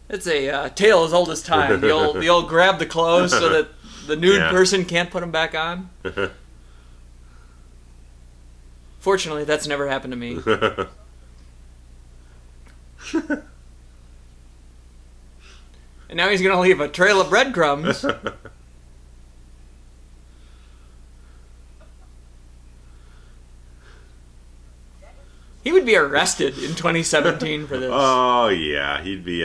It's a tale as old as time. The old grab the clothes so that the nude person can't put them back on. Fortunately, that's never happened to me. And now he's going to leave a trail of breadcrumbs. He would be arrested in 2017 for this. Oh, yeah. He'd be,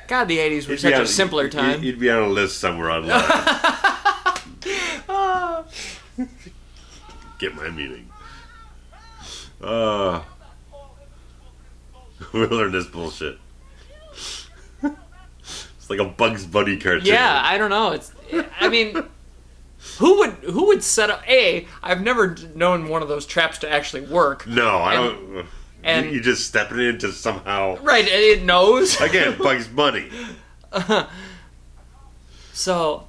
God, the 80s were such a simpler time. He'd be on a list somewhere online. Get my meeting. We'll learn this bullshit. It's like a Bugs Bunny cartoon. Yeah, I don't know. I mean, who would set up? I've never known one of those traps to actually work. No, I don't. And you just step it into somehow. Right, it knows. Again, Bugs Bunny. So,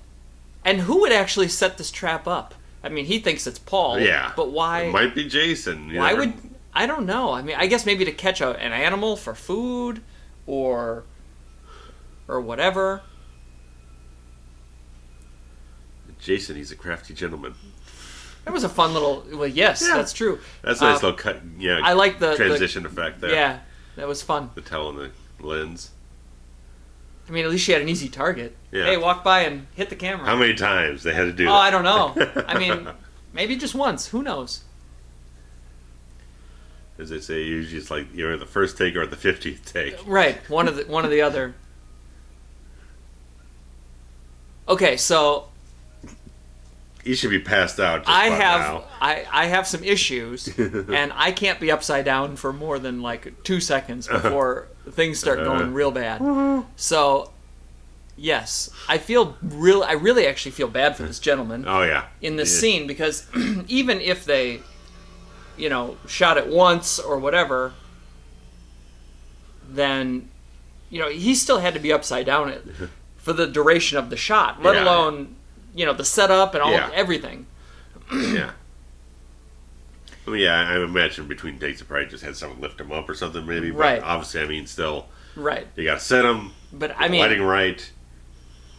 and who would actually set this trap up? I mean, he thinks it's Paul. Yeah. But why? It might be Jason. Why would... I don't know. I mean, I guess maybe to catch an animal for food or whatever. Jason, he's a crafty gentleman. That was a fun little. Well, yes, that's true. That's a nice little cut. Yeah, I like the transition effect there. Yeah, that was fun. The tail and the lens. I mean, at least she had an easy target. Yeah. Hey, walk by and hit the camera. How many times they had to do that? Oh, I don't know. I mean, maybe just once. Who knows? As they say, usually it's like you're the first take or the 50th take. Right, one of the other. Okay, so You should be passed out. Just I now. have some issues, and I can't be upside down for more than like 2 seconds before things start going real bad. So, yes, I really actually feel bad for this gentleman. Oh yeah. In this scene, because even if they, shot it once or whatever, then, he still had to be upside down for the duration of the shot, let alone, the setup and everything. Yeah. I mean, I imagine between takes, they probably just had someone lift him up or something, maybe. But right. Obviously, I mean, still. Right. You got to set them. But I mean, lighting right.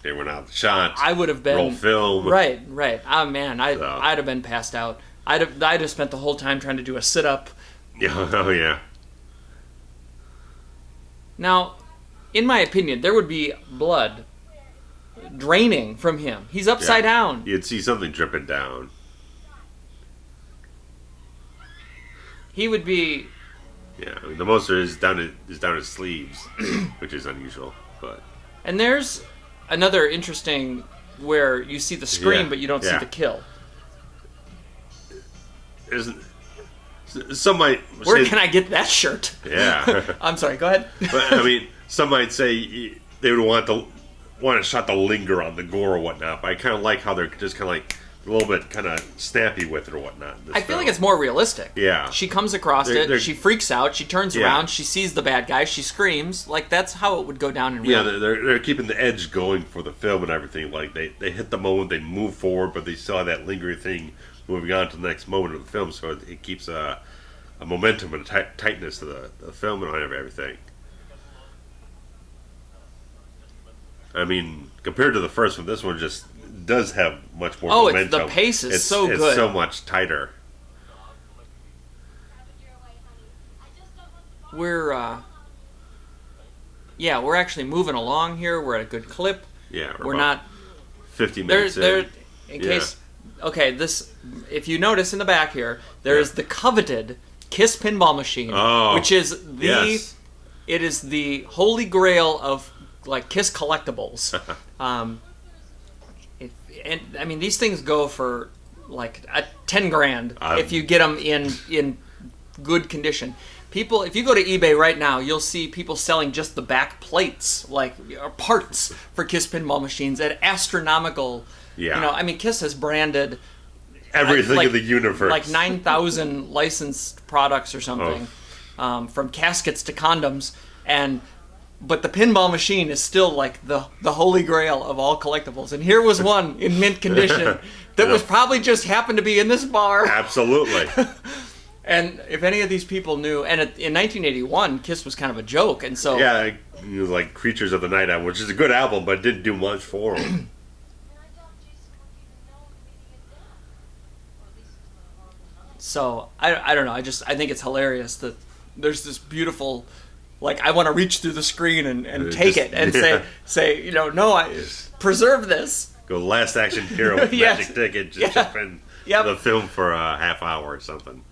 They went out the shot. I would have been roll film. Right. Oh man, I'd have been passed out. I'd have spent the whole time trying to do a sit up. Yeah. Oh yeah. Now, in my opinion, there would be blood draining from him. He's upside down. You'd see something dripping down. He would be. Yeah, I mean, the most there is down his sleeves, which is unusual. But and there's another interesting where you see the scream, but you don't see the kill. Some might. Where can I get that shirt? Yeah. I'm sorry. Go ahead. But I mean, some might say they would want a shot to linger on the gore or whatnot. But I kind of like how they're just kind of like a little bit kind of snappy with it or whatnot. I feel like it's more realistic. Yeah. She comes across she freaks out, she turns around, she sees the bad guy, she screams. Like, that's how it would go down in real life. They're keeping the edge going for the film and everything. Like, they hit the moment, they move forward, but they still have that lingering thing moving on to the next moment of the film, so it keeps a momentum and a tightness to the film and everything. I mean, compared to the first one, this one just does have much more momentum. The pace is so good. It's so much tighter. We're actually moving along here. We're at a good clip. Yeah, we're not 50 minutes in case. Okay, if you notice in the back here, there is the coveted Kiss pinball machine, which is it is the holy grail of like Kiss collectibles. And I mean, these things go for like $10,000 if you get them in good condition. People, if you go to eBay right now, you'll see people selling just the back plates, like parts for Kiss pinball machines at astronomical. Yeah. I mean, Kiss has branded everything in the universe, like 9,000 licensed products or something, from caskets to condoms, but the pinball machine is still like the holy grail of all collectibles. And here was one in mint condition that was probably just happened to be in this bar. Absolutely. And if any of these people knew, and in 1981, Kiss was kind of a joke, and so it was like Creatures of the Night album, which is a good album, but it didn't do much for them. So I don't know. I think it's hilarious that there's this beautiful, like, I want to reach through the screen and take it and say no, I preserve this. Go Last Action Hero with magic ticket, just jump in the film for a half hour or something.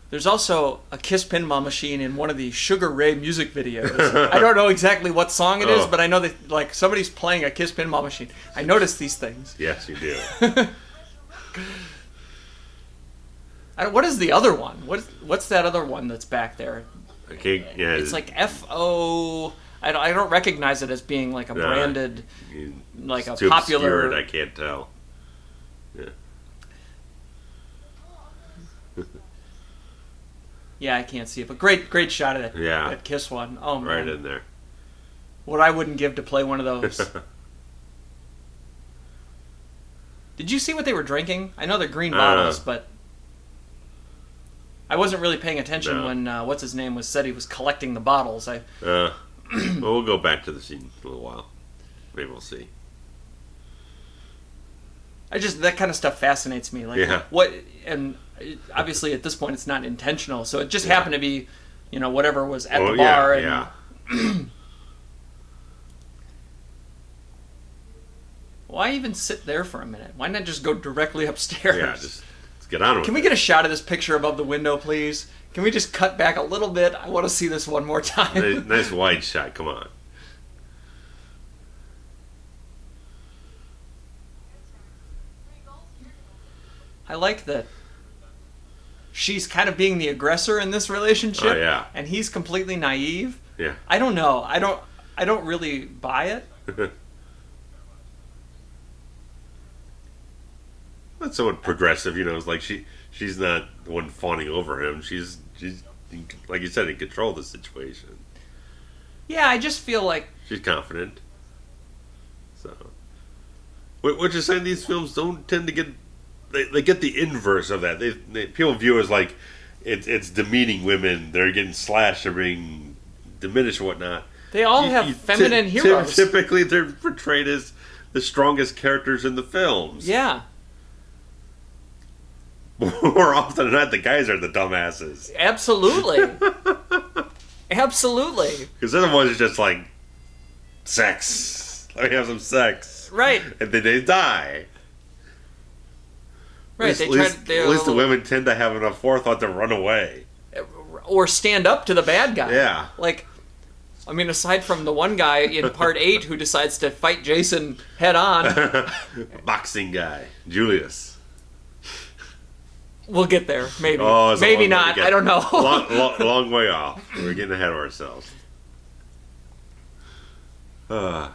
There's also a Kiss pinball machine in one of the Sugar Ray music videos. I don't know exactly what song it is, but I know that like somebody's playing a Kiss pinball machine. I noticed these things. Yes, you do. What is the other one? What's that other one that's back there? Okay, yeah, it's like FO. I don't recognize it as being like a branded, like a popular. Obscured, I can't tell. Yeah. Yeah, I can't see it, but great shot of that Kiss one. Oh man, right in there. What I wouldn't give to play one of those. Did you see what they were drinking? I know they're green bottles, but I wasn't really paying attention when what's his name said he was collecting the bottles. Well, we'll go back to the scene in a little while. Maybe we'll see. that kind of stuff fascinates me. Like what, and obviously at this point it's not intentional, so it just happened to be, whatever was at the bar. Why even sit there for a minute? Why not just go directly upstairs? Yeah, just let's get on with it. Can we get a shot of this picture above the window, please? Can we just cut back a little bit? I want to see this one more time. Nice wide shot. Come on. I like that she's kind of being the aggressor in this relationship. Oh, yeah. And he's completely naive. Yeah. I don't know. I don't really buy it. That's somewhat progressive, It's like she's not the one fawning over him. She's like you said, in control of the situation. Yeah, I just feel like she's confident. So, which is saying these films don't tend to get. They get the inverse of that. People view it as like it's demeaning women. They're getting slashed. They're being diminished and whatnot. They all have feminine heroes. Typically, they're portrayed as the strongest characters in the films. Yeah. More often than not, the guys are the dumbasses. Absolutely. Absolutely. Because the other ones are just like, sex. Let me have some sex. Right. And then they die. Right. At least the women tend to have enough forethought to run away. Or stand up to the bad guy. Yeah. Like, I mean, aside from the one guy in part 8 who decides to fight Jason head on. Boxing guy. Julius. We'll get there, maybe. Oh, maybe not. I don't know. long way off. We're getting ahead of ourselves. I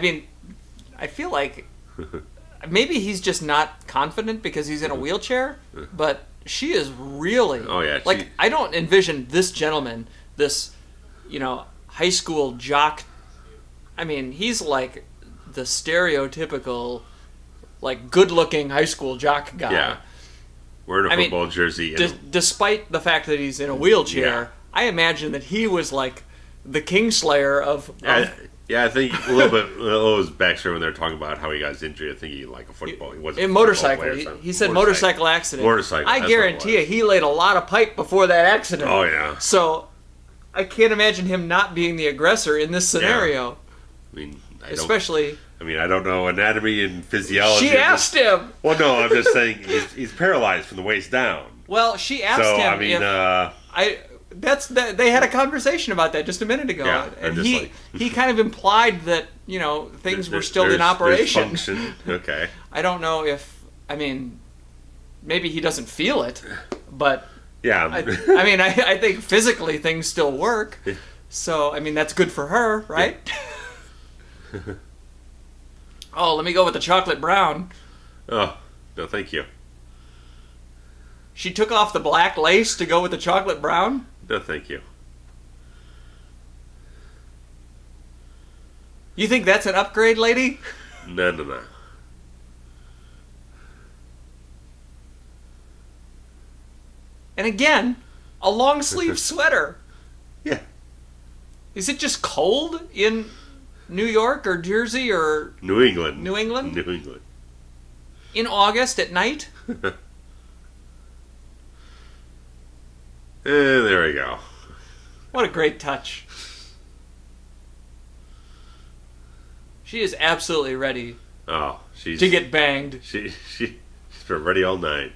mean, I feel like maybe he's just not confident because he's in a wheelchair, but she is really... Oh, yeah. Like, I don't envision this gentleman, this, high school jock... I mean, he's like the stereotypical, like, good-looking high school jock guy. Yeah. Wearing a football jersey. Despite the fact that he's in a wheelchair, I imagine that he was like the Kingslayer of... Yeah, I think a little bit. It was backstory when they were talking about how he got his injury. I think he like a football. He wasn't a motorcycle. He said motorcycle accident. Motorcycle. I guarantee you, he laid a lot of pipe before that accident. Oh yeah. So I can't imagine him not being the aggressor in this scenario. Yeah. I mean, I don't know anatomy and physiology. She asked him. Well, no, I'm just saying he's paralyzed from the waist down. Well, she asked him. They had a conversation about that just a minute ago, and he kind of implied that things were still in operation. Function. Okay. I don't know if maybe he doesn't feel it, but yeah. I think physically things still work. So that's good for her, right? Yeah. Oh, let me go with the chocolate brown. Oh, no, thank you. She took off the black lace to go with the chocolate brown? No, thank you. You think that's an upgrade, lady? No. And again, a long sleeve sweater. Yeah. Is it just cold in New York or Jersey or... New England. New England? New England. In August at night? There we go. What a great touch. She is absolutely ready to get banged. She's been ready all night.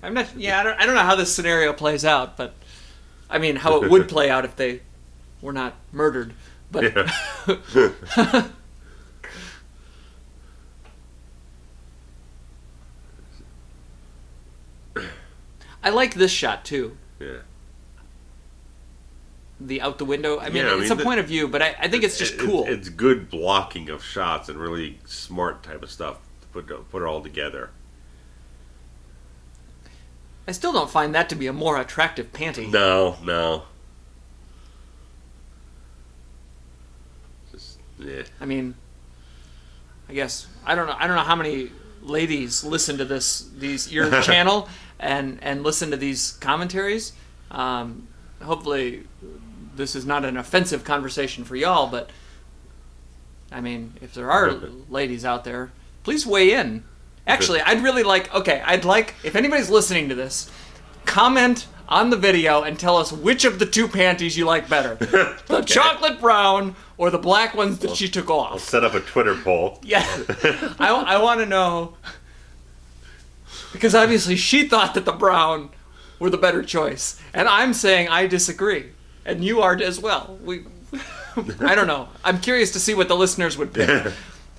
I don't know how this scenario plays out, but how it would play out if they were not murdered. But yeah. I like this shot too. Yeah. The out the window. It's a point of view, but I think it's just cool. It's good blocking of shots and really smart type of stuff to put it all together. I still don't find that to be a more attractive panty. No. Just, yeah. I guess I don't know how many ladies listen to your channel and listen to these commentaries. Hopefully this is not an offensive conversation for y'all, but I mean, if there are ladies out there, please weigh in. Actually, I'd like if anybody's listening to this, comment on the video and tell us which of the two panties you like better. The chocolate brown or the black ones that she took off. I'll set up a Twitter poll. Yeah. I want to know. Because obviously she thought that the brown were the better choice. And I'm saying I disagree. And you are as well. I don't know. I'm curious to see what the listeners would pick.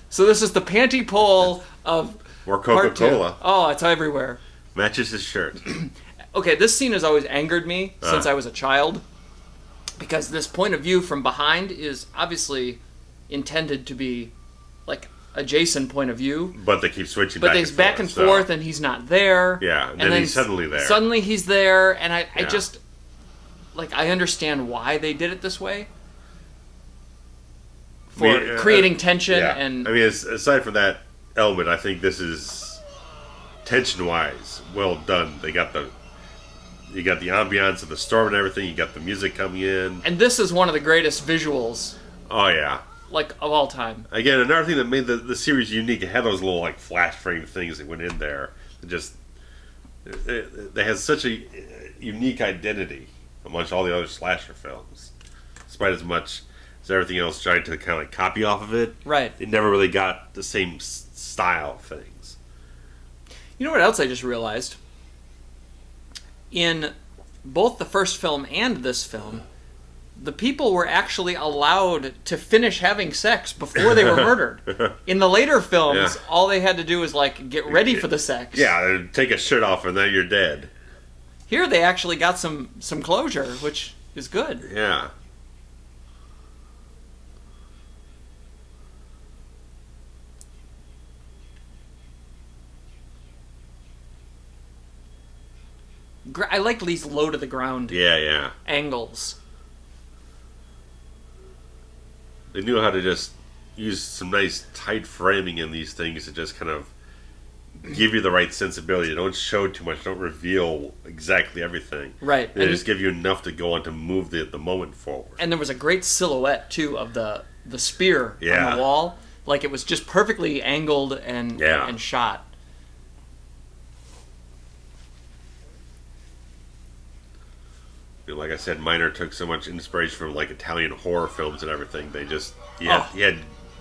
So this is the panty poll of Or Coca-Cola. Oh, it's everywhere. Matches his shirt. Okay, this scene has always angered me since I was a child, because this point of view from behind is obviously intended to be like a Jason point of view. But they keep switching back and forth, and he's not there. Yeah, and then he's suddenly there. Suddenly he's there, and I just, like, I understand why they did it this way. For creating tension and... I mean, aside from that element, I think this is, tension-wise, well done. You got the ambiance of the storm and everything. You got the music coming in. And this is one of the greatest visuals. Oh, yeah. Like, of all time. Again, another thing that made the series unique, it had those little, like, flash frame things that went in there. They had such a unique identity amongst all the other slasher films. Despite as much as everything else tried to kind of like copy off of it. Right. It never really got the same style of things. You know what else I just realized? In both the first film and this film, the people were actually allowed to finish having sex before they were murdered. In the later films, all they had to do was, like, get ready for the sex. Yeah, take a shirt off and then you're dead. Here they actually got some closure, which is good. Yeah. I like these low to the ground angles. They knew how to just use some nice tight framing in these things to just kind of give you the right sensibility. Don't show too much. Don't reveal exactly everything. Right. They just give you enough to go on to move the moment forward. And there was a great silhouette, too, of the spear on the wall. Like, it was just perfectly angled and shot. Like I said, Miner took so much inspiration from like Italian horror films and everything. They just he had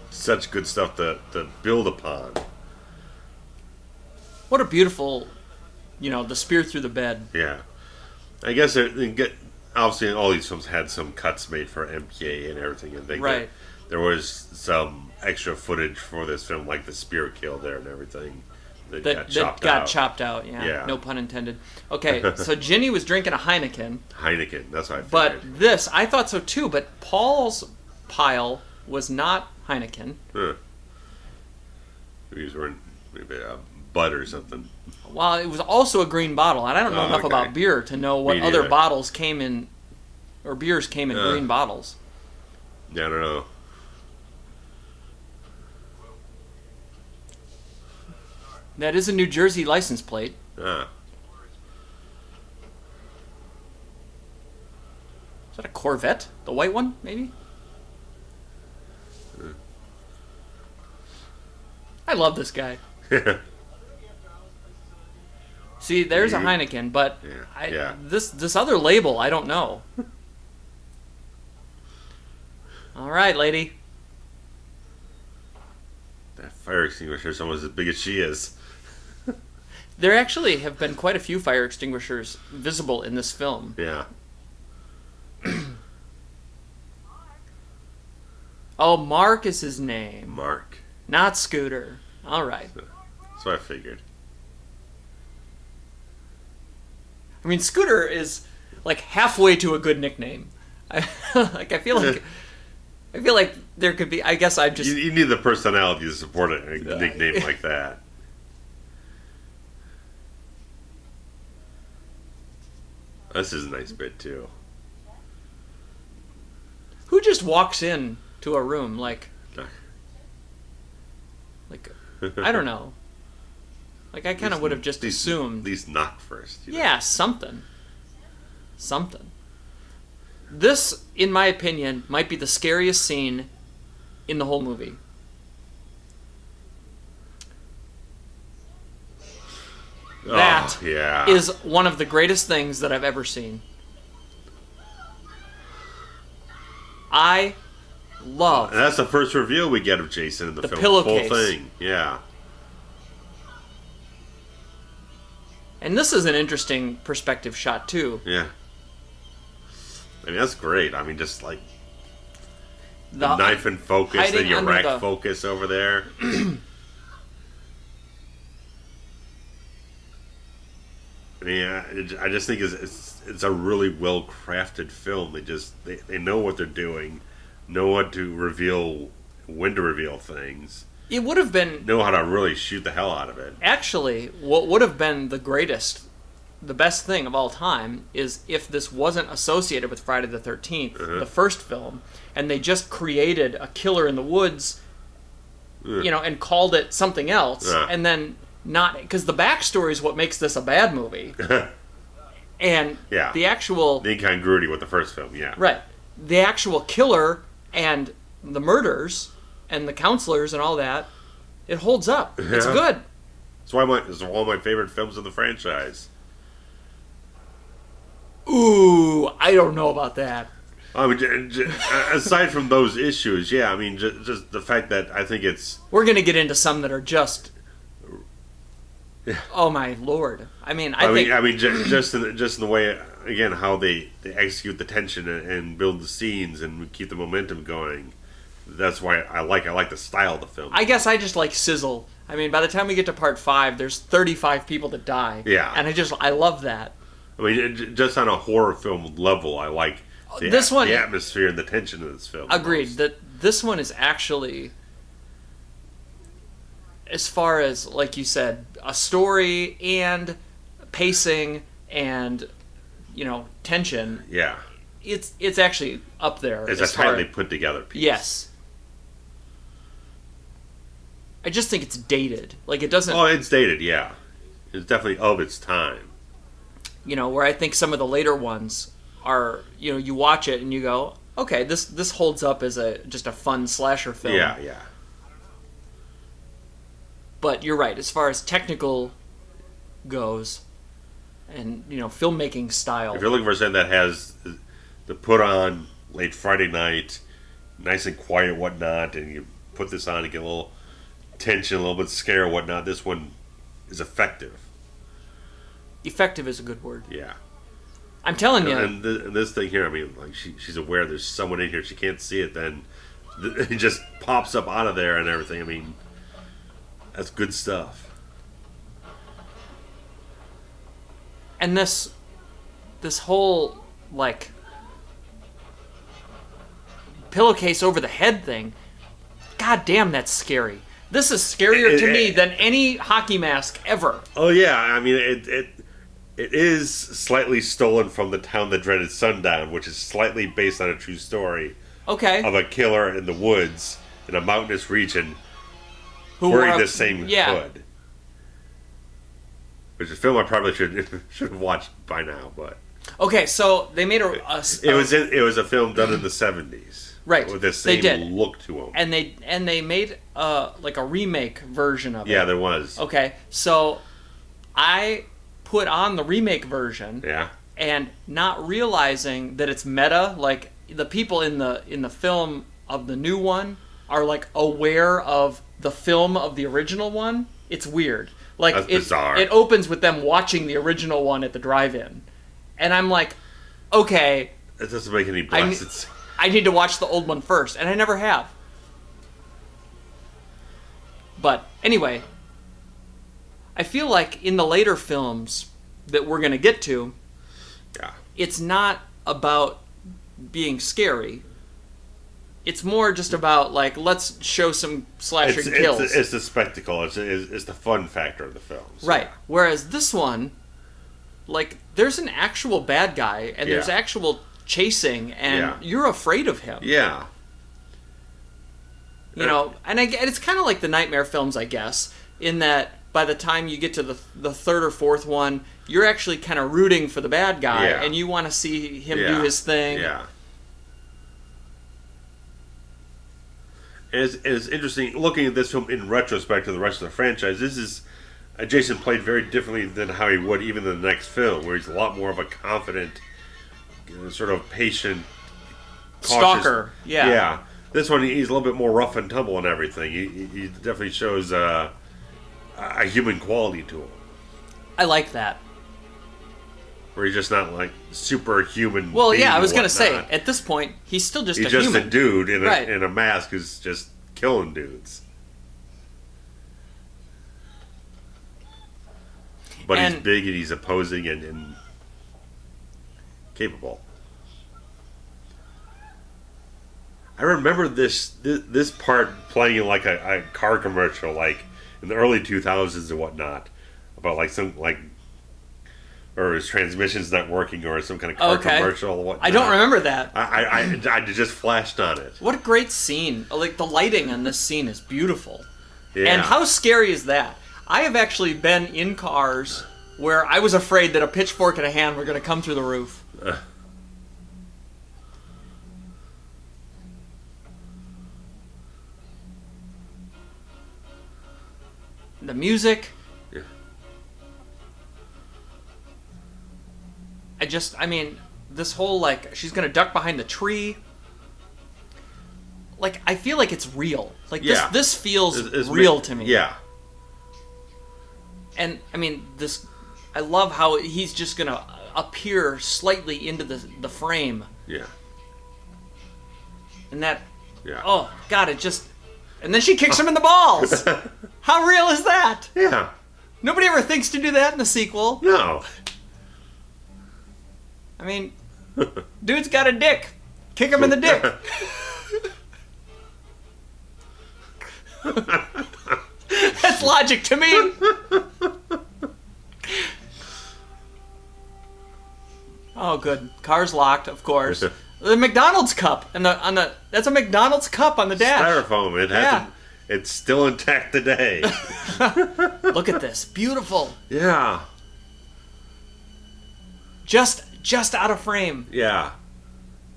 such good stuff to build upon. What a beautiful, the spear through the bed. Yeah, I guess obviously all these films had some cuts made for MPA and everything, and there was some extra footage for this film, like the spear kill there and everything. That got chopped out. Yeah. No pun intended. Okay, so Ginny was drinking a Heineken. That's what I figured. But this, I thought so too, but Paul's pile was not Heineken. Huh. Maybe he was wearing maybe a Bud or something. Well, it was also a green bottle, and I don't know enough about beer to know what other bottles came in, or beers came in green bottles. Yeah, I don't know. That is a New Jersey license plate. Ah. Is that a Corvette? The white one, maybe? I love this guy. See, there's a Heineken, but this other label, I don't know. All right, lady. That fire extinguisher is almost as big as she is. There actually have been quite a few fire extinguishers visible in this film. Yeah. Oh, Mark is his name. Mark. Not Scooter. All right. That's what I figured. I mean, Scooter is like halfway to a good nickname. I feel like there could be. I guess I just. You need the personality to support a nickname like that. This is a nice bit too. Who just walks in to a room like? Like, I don't know. Like, I kind of would have just assumed. At least knock first. Yeah, something. Something. This, in my opinion, might be the scariest scene in the whole movie. That is one of the greatest things that I've ever seen. I love. And that's the first reveal we get of Jason in the film. Pillowcase. Full thing, yeah. And this is an interesting perspective shot too. Yeah. I mean, that's great. I mean, just like the knife and focus, the Iraq focus over there. Yeah, I just think it's a really well crafted film. They know what they're doing, know what to reveal, when to reveal things. It would have been know how to really shoot the hell out of it. Actually, what would have been the best thing of all time is if this wasn't associated with Friday the 13th, the first film, and they just created a killer in the woods, and called it something else, and then. Not because the backstory is what makes this a bad movie, and the incongruity with the first film, right. The actual killer and the murders and the counselors and all that, it holds up. It's good. It's one of my favorite films in the franchise. Ooh, I don't know about that. I mean, aside from those issues, I mean, just the fact that I think it's we're gonna get into some that are just. Oh my lord! I mean, I think just in the way again how they execute the tension and build the scenes and keep the momentum going. That's why I like the style of the film. I guess I just like sizzle. I mean, by the time we get to part 5, there's 35 people that die. Yeah, and I love that. I mean, just on a horror film level, I like the atmosphere and the tension of this film. Agreed. That this one is actually. As far as, like you said, a story and pacing and, tension. Yeah. It's actually up there. It's a tightly put together piece. Yes. I just think it's dated. Like, it doesn't... Oh, it's dated, yeah. It's definitely of its time. Where I think some of the later ones are, you watch it and you go, okay, this holds up as just a fun slasher film. Yeah. But you're right, as far as technical goes, and filmmaking style. If you're looking for something that has the put on late Friday night, nice and quiet, whatnot, and you put this on and get a little tension, a little bit scare, whatnot, this one is effective. Effective is a good word. Yeah. I'm telling you. And this thing here, I mean, like she's aware there's someone in here. She can't see it, then it just pops up out of there and everything. I mean. That's good stuff. And this whole, pillowcase over the head thing, god damn, that's scary. This is scarier to me than any hockey mask ever. Oh, yeah. I mean, it is slightly stolen from The Town That Dreaded Sundown, which is slightly based on a true story. Okay. Of a killer in the woods in a mountainous region. Wearing the same hood. Which is a film I probably should have watched by now, but okay, so they made it was a film done in the 70s, right? With the same look to them, and they made a remake version of it. Yeah, there was. Okay, so I put on the remake version, and not realizing that it's meta, like the people in the film of the new one are aware of the film of the original one. It's weird. That's bizarre. It opens with them watching the original one at the drive-in. And I'm like, okay. It doesn't make any sense. I need to watch the old one first. And I never have. But anyway, I feel like in the later films that we're going to get to, it's not about being scary. It's more just about, let's show some slasher kills. It's the spectacle. It's the fun factor of the film. So. Right. Whereas this one, there's an actual bad guy, and there's actual chasing, and you're afraid of him. Yeah. You know, and it's kind of like the Nightmare films, I guess, in that by the time you get to the third or fourth one, you're actually kind of rooting for the bad guy, and you want to see him do his thing. Yeah. It's interesting looking at this film in retrospect to the rest of the franchise. This is Jason played very differently than how he would even in the next film, where he's a lot more of a confident, sort of patient, cautious stalker. Yeah. This one, he's a little bit more rough and tumble and everything. He definitely shows a human quality to him. I like that. Where he's just not like superhuman. Well, yeah, I was going to say, at this point, he's still just a human. He's just a dude in a mask who's just killing dudes. But he's big and he's opposing and capable. I remember this part playing in like a car commercial, like in the early 2000s and whatnot, about like some or his transmission's not working or some kind of car commercial or whatnot. I don't remember that. I just flashed on it. What a great scene! Like the lighting on this scene is beautiful. Yeah. And how scary is that? I have actually been in cars where I was afraid that a pitchfork and a hand were going to come through the roof. The music. Yeah. I mean, this whole, like, she's going to duck behind the tree. Like, I feel like it's real. Like, this feels it's real to me. Yeah. And, I mean, I love how he's just going to appear slightly into the frame. Yeah. And that... Yeah. Oh, God, it just... And then she kicks him in the balls! How real is that? Yeah. Nobody ever thinks to do that in the sequel. No. I mean, dude's got a dick. Kick him in the dick. That's logic to me. Oh, good. Car's locked, of course. The McDonald's cup that's a McDonald's cup on the dash. Styrofoam. It hasn't. It's still intact today. Look at this. Beautiful. Yeah. Just out of frame. Yeah.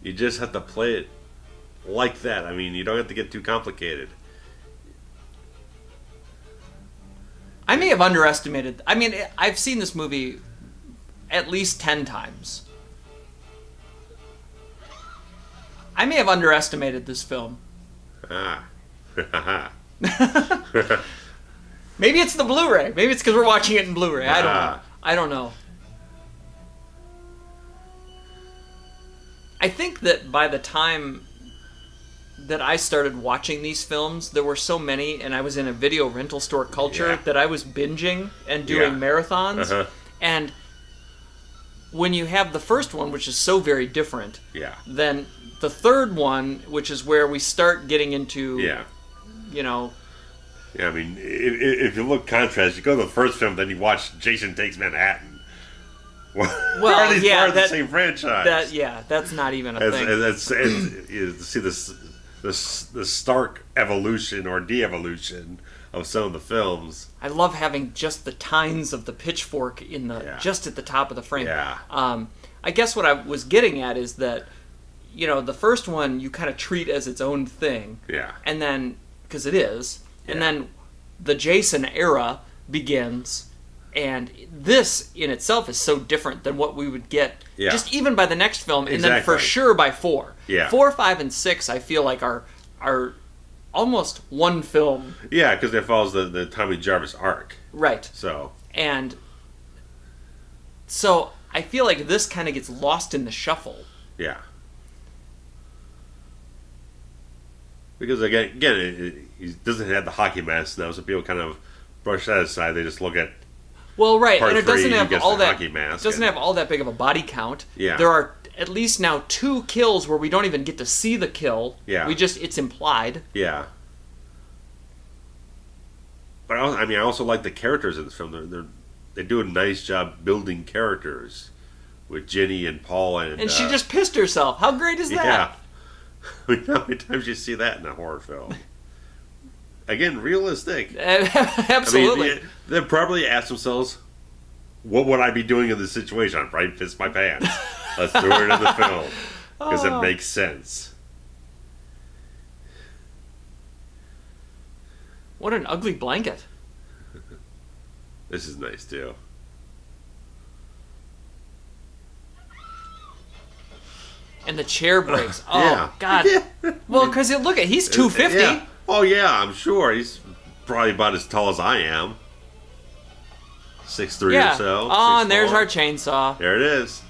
You just have to play it like that. I mean, you don't have to get too complicated. I may have underestimated. I mean, I've seen this movie at least 10 times. I may have underestimated this film. Maybe it's the Blu-ray. Maybe it's because we're watching it in Blu-ray. I don't know. I don't know. I think that by the time that I started watching these films, there were so many, and I was in a video rental store culture that I was binging and doing marathons. And when you have the first one, which is so very different, then the third one, which is where we start getting into, you know... Yeah, I mean, if you look contrast, you go to the first film, then you watch Jason Takes Manhattan. Well, are these part of the same franchise? That's not even a thing. You see the stark evolution or de-evolution of some of the films. I love having just the tines of the pitchfork in just at the top of the frame. Yeah. I guess what I was getting at is that, you know, the first one you kind of treat as its own thing. Yeah. And then, because it is, and then the Jason era begins. And this in itself is so different than what we would get just even by the next film, and then for sure by 4. Yeah. 4, 5, and 6 I feel like are almost one film. Yeah, because it follows the Tommy Jarvis arc. Right. So I feel like this kind of gets lost in the shuffle. Yeah. Because again, he doesn't have the hockey mask now, so people kind of brush that aside. They just look at. Well, right, and it doesn't have all that. Have all that big of a body count. Yeah. There are at least now 2 kills where we don't even get to see the kill. Yeah. It's implied. Yeah. But I also like the characters in this film. They do a nice job building characters with Ginny and Paul and she just pissed herself. How great is that? Yeah. I mean, how many times you see that in a horror film? again, realistic. Absolutely. I mean, they probably asked themselves, what would I be doing in this situation? I'd probably piss my pants. Let's throw it in the film. Because it makes sense. What an ugly blanket. This is nice, too. And the chair breaks. Oh, yeah. God. Yeah. Well, because look at, he's 250. Yeah. Oh, yeah, I'm sure. He's probably about as tall as I am. 6'3" or so. Oh, and there's our chainsaw. There it is.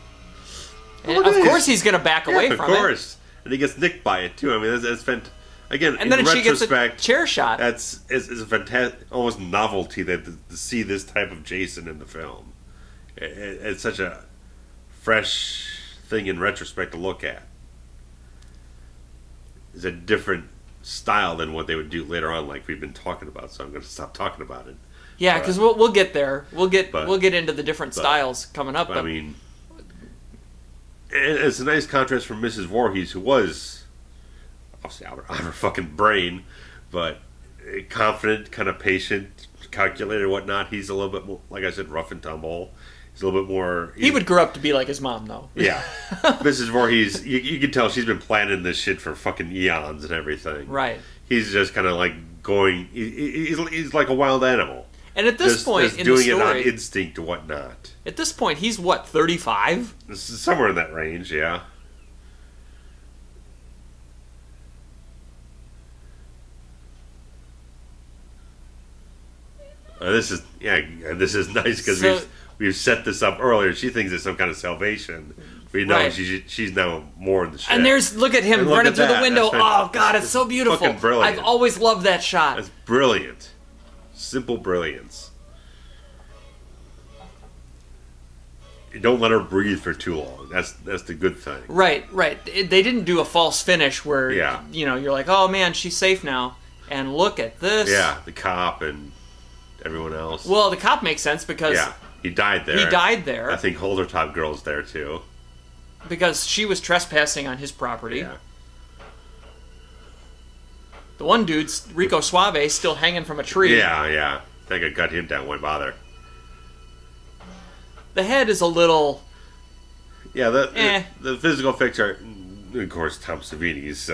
And of course he's going to back away from it. Of course. And he gets nicked by it, too. I mean, that's fantastic. Again, and then in she retrospect, gets a chair shot. It's a fantastic, almost novelty to see this type of Jason in the film. It's such a fresh thing in retrospect to look at. It's a different style than what they would do later on, like we've been talking about. So I'm going to stop talking about it. Yeah, because we'll get there. We'll get into the different styles coming up. But I mean, it's a nice contrast from Mrs. Voorhees, who was obviously out of her fucking brain, but confident, kind of patient, calculated, whatnot. He's a little bit more, like I said, rough and tumble. He's a little bit more. He would grow up to be like his mom, though. Yeah, Mrs. Voorhees, you can tell she's been planning this shit for fucking eons and everything. Right. He's just kind of like going. He's like a wild animal. And at this point just in doing the story, it on instinct or whatnot. At this point, he's what, 35? Somewhere in that range, yeah. This is nice because we've set this up earlier. She thinks it's some kind of salvation. We know she's now more in the shit. And look at him running through the window. Oh God, it's so beautiful. Fucking brilliant. I've always loved that shot. It's brilliant. Simple brilliance. You don't let her breathe for too long. That's the good thing. Right. They didn't do a false finish where you're like, oh man, she's safe now. And look at this. Yeah, the cop and everyone else. Well, the cop makes sense because he died there. I think Holdertop Girl's there too. Because she was trespassing on his property. Yeah. The one dude's Rico Suave still hanging from a tree. Yeah. I think I cut him down. Wouldn't bother. The head is a little. Yeah, the physical effects are, of course, Tom Savini's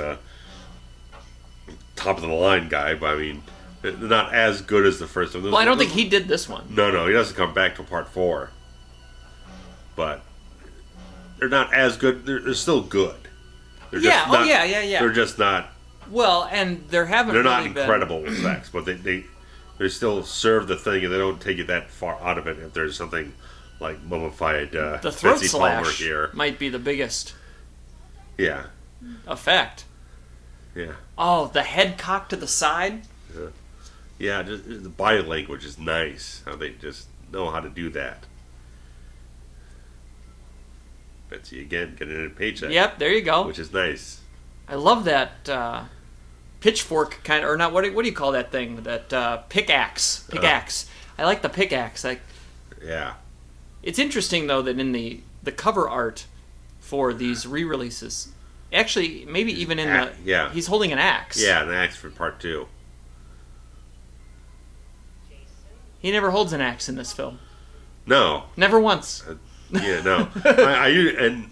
top of the line guy, but I mean, they're not as good as the first one. Well, I don't think he did this one. No, he doesn't come back till part 4. But they're not as good. They're still good. They're just not, yeah. They're just not. Well, and they're really not incredible effects, but they still serve the thing, and they don't take it that far out of it. If there's something like mummified the throat Betsy slash Palmer here, might be the biggest. Yeah. Effect. Yeah. Oh, the head cocked to the side. Yeah, just, the body language is nice. How they just know how to do that. Betsy again getting a paycheck. Yep, there you go. Which is nice. I love that pitchfork kind of, or not. What do you call that thing? That pickaxe. Pickaxe. I like the pickaxe. Yeah. It's interesting though that in the cover art for these re-releases, actually maybe even in he's holding an axe. Yeah, an axe for part 2. He never holds an axe in this film. No. Never once. No. And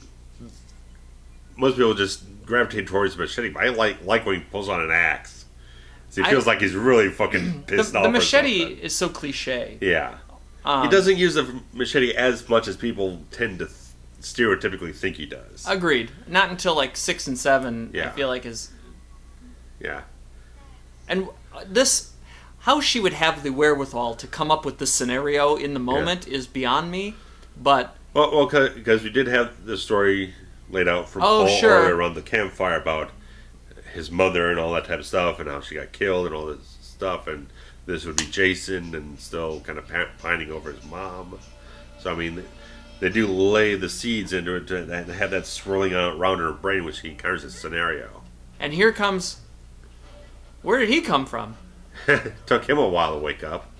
most people just gravitate towards the machete, but I like when he pulls on an axe. So he feels like he's really fucking pissed off. The machete is so cliche. Yeah. He doesn't use the machete as much as people tend to stereotypically think he does. Agreed. Not until like 6 and 7, I feel like is... Yeah. And how she would have the wherewithal to come up with this scenario in the moment is beyond me, but... Well, because we did have the story laid out from Paul earlier around the campfire about his mother and all that type of stuff, and how she got killed and all this stuff, and this would be Jason and still kind of pining over his mom. So, I mean, they do lay the seeds into it to have that swirling around her brain, which encounters this scenario. And here comes... Where did he come from? Took him a while to wake up.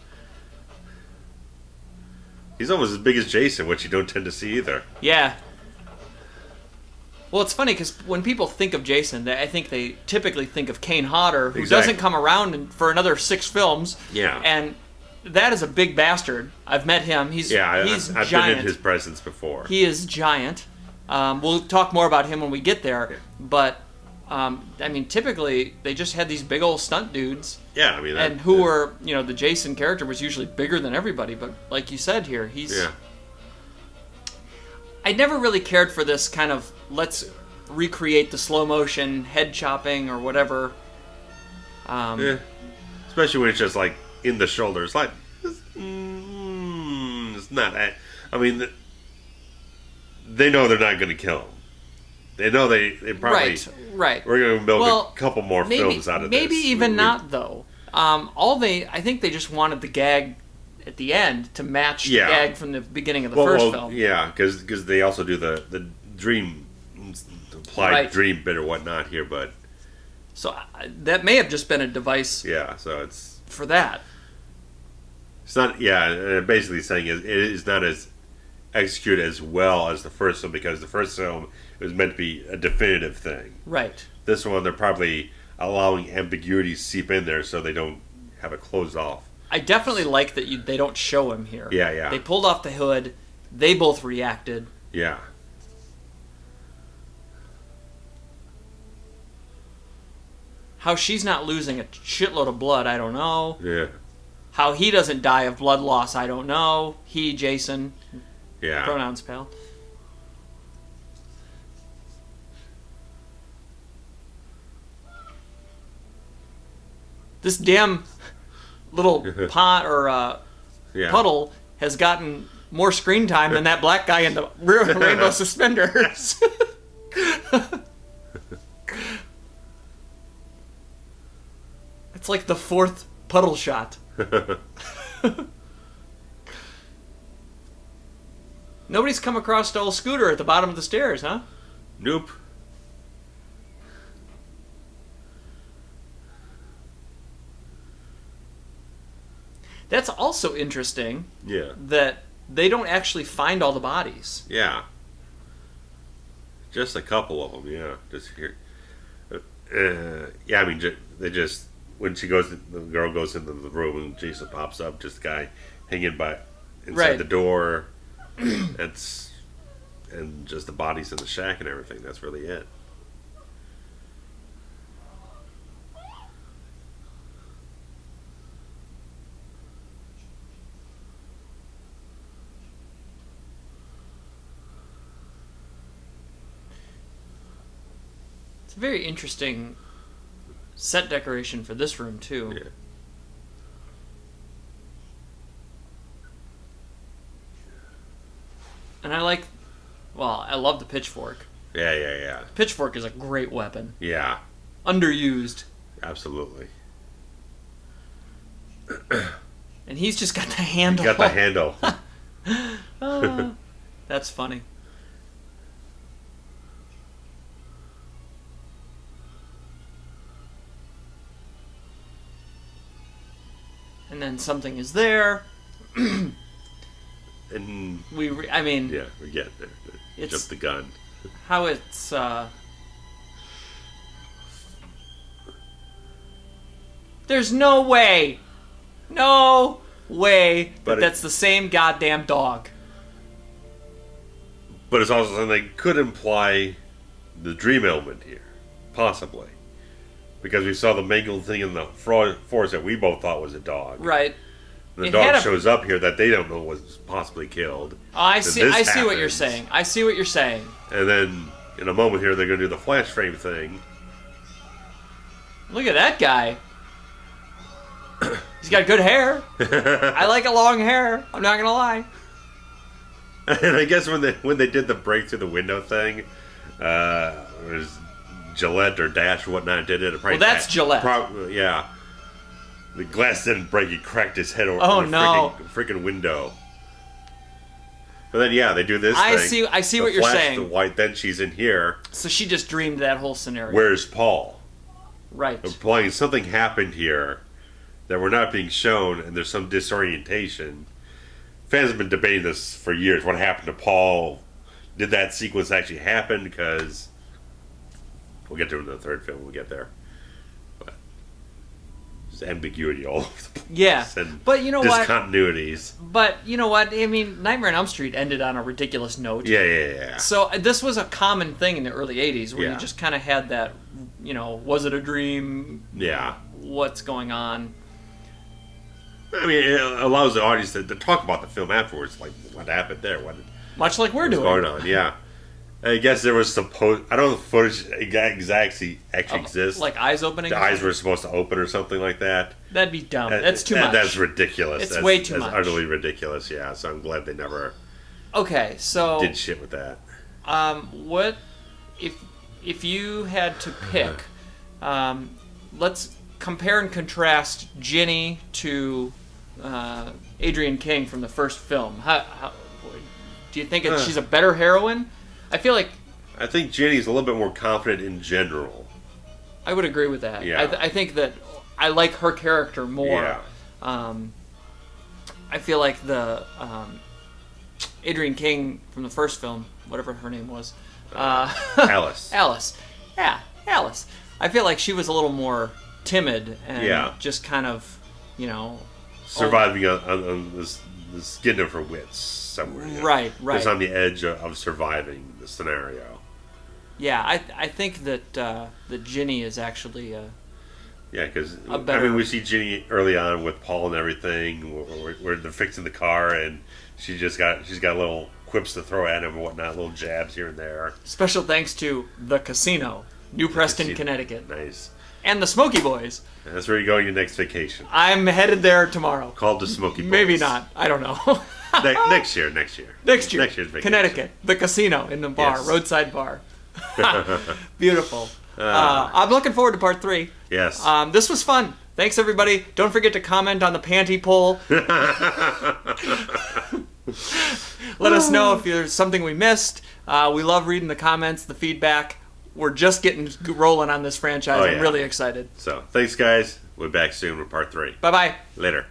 He's almost as big as Jason, which you don't tend to see either. Yeah. Well, it's funny because when people think of Jason, I think they typically think of Kane Hodder, who Exactly. doesn't come around for another 6 films. Yeah. And that is a big bastard. I've met him. He's I've giant. been in his presence before. He is giant. We'll talk more about him when we get there. Yeah. But, I mean, typically, they just had these big old stunt dudes. Yeah, I mean... And who were, the Jason character was usually bigger than everybody. But like you said here, he's... Yeah. I never really cared for this kind of, let's recreate the slow motion head chopping or whatever. Yeah. Especially when it's just like in the shoulders. Like, it's not. I mean, they know they're not going to kill him. They know they probably. Right. We're going to build a couple more films out of this. Maybe even not, though. I think they just wanted the gag at the end to match the gag from the beginning of the first film. Yeah, because they also do the dream, implied dream bit or whatnot here, but... So that may have just been a device so it's... for that. It's not, basically saying it is not as executed as well as the first film, because the first film was meant to be a definitive thing. Right. This one, they're probably allowing ambiguity to seep in there so they don't have it closed off. I definitely like that they don't show him here. Yeah. They pulled off the hood. They both reacted. Yeah. How she's not losing a shitload of blood, I don't know. Yeah. How he doesn't die of blood loss, I don't know. He, Jason. Yeah. Pronouns, pal. This damn little pot or puddle has gotten more screen time than that black guy in the rainbow suspenders. It's like the 4th puddle shot. Nobody's come across the old Scooter at the bottom of the stairs, huh? Nope. That's also interesting. Yeah. That they don't actually find all the bodies. Yeah. Just a couple of them, yeah. Just here. I mean, they just... When the girl goes into the room and Jason pops up, just the guy hanging inside the door. And just the bodies in the shack and everything. That's really it. It's a very interesting set decoration for this room, too. Yeah. And I love the pitchfork. Yeah. Pitchfork is a great weapon. Yeah. Underused. Absolutely. And he's just got the handle. Got the handle. That's funny. And then something is there. And we get there. Jump the gun. How it's there's no way But that's the same goddamn dog. But it's also something that could imply the dream element here, possibly, because we saw the mangled thing in the forest that we both thought was a dog. Right. And the dog shows up here that they don't know was possibly killed. Oh, I see what you're saying. I see what you're saying. And then in a moment here, they're going to do the flash frame thing. Look at that guy. He's got good hair. I like a long hair. I'm not gonna lie. And I guess when they did the break through the window thing, it was Gillette or Dash or whatnot did it. Well, that's Gillette. Yeah. The glass didn't break. He cracked his head over no. freaking window. But then, they do this thing. I see what you're saying. The white, then she's in here. So she just dreamed that whole scenario. Where's Paul? Right. Implying something happened here that we're not being shown, and there's some disorientation. Fans have been debating this for years. What happened to Paul? Did that sequence actually happen? Because We'll get to it in the third film when we get there. But it's ambiguity all over the place. Yeah, And but you know what? Discontinuities. But you know what? I mean, Nightmare on Elm Street ended on a ridiculous note. Yeah. So this was a common thing in the early 80s where Yeah. you just kind of had that, was it a dream? Yeah. What's going on? I mean, it allows the audience to talk about the film afterwards, like what happened there, Much like we're what's doing. going on. Yeah, I guess there was I don't know if the footage actually exists. Like eyes opening. The eyes were supposed to open or something like that. That'd be dumb. That's too much. That's ridiculous. It's way too much. That's utterly ridiculous. Yeah, so I'm glad they never. Okay, so did shit with that. What if you had to pick? Let's compare and contrast Ginny to Adrienne King from the first film. How do you think she's a better heroine? I think Ginny's a little bit more confident in general. I would agree with that. Yeah. I think that I like her character more. Yeah. I feel like the Adrienne King from the first film, whatever her name was, Alice. Alice. Yeah, Alice. I feel like she was a little more timid and just kind of, surviving on the skin of her wits somewhere. Yeah. Right. Just on the edge of surviving the scenario. Yeah, I think that Ginny is actually because better... we see Ginny early on with Paul and everything, where they're fixing the car, and she's got little quips to throw at him and whatnot, little jabs here and there. Special thanks to the Casino, New Preston, Connecticut. Nice. And the Smoky Boys. And that's where you go on your next vacation. I'm headed there tomorrow. Called the Smoky Boys. Maybe not. I don't know. Next year. Next year's vacation. Connecticut. The casino in the bar. Yes. Roadside bar. Beautiful. I'm looking forward to part 3. Yes. This was fun. Thanks, everybody. Don't forget to comment on the panty poll. Let us know if there's something we missed. We love reading the comments, the feedback. We're just getting rolling on this franchise. I'm really excited. So, thanks, guys. We'll be back soon with part 3. Bye-bye. Later.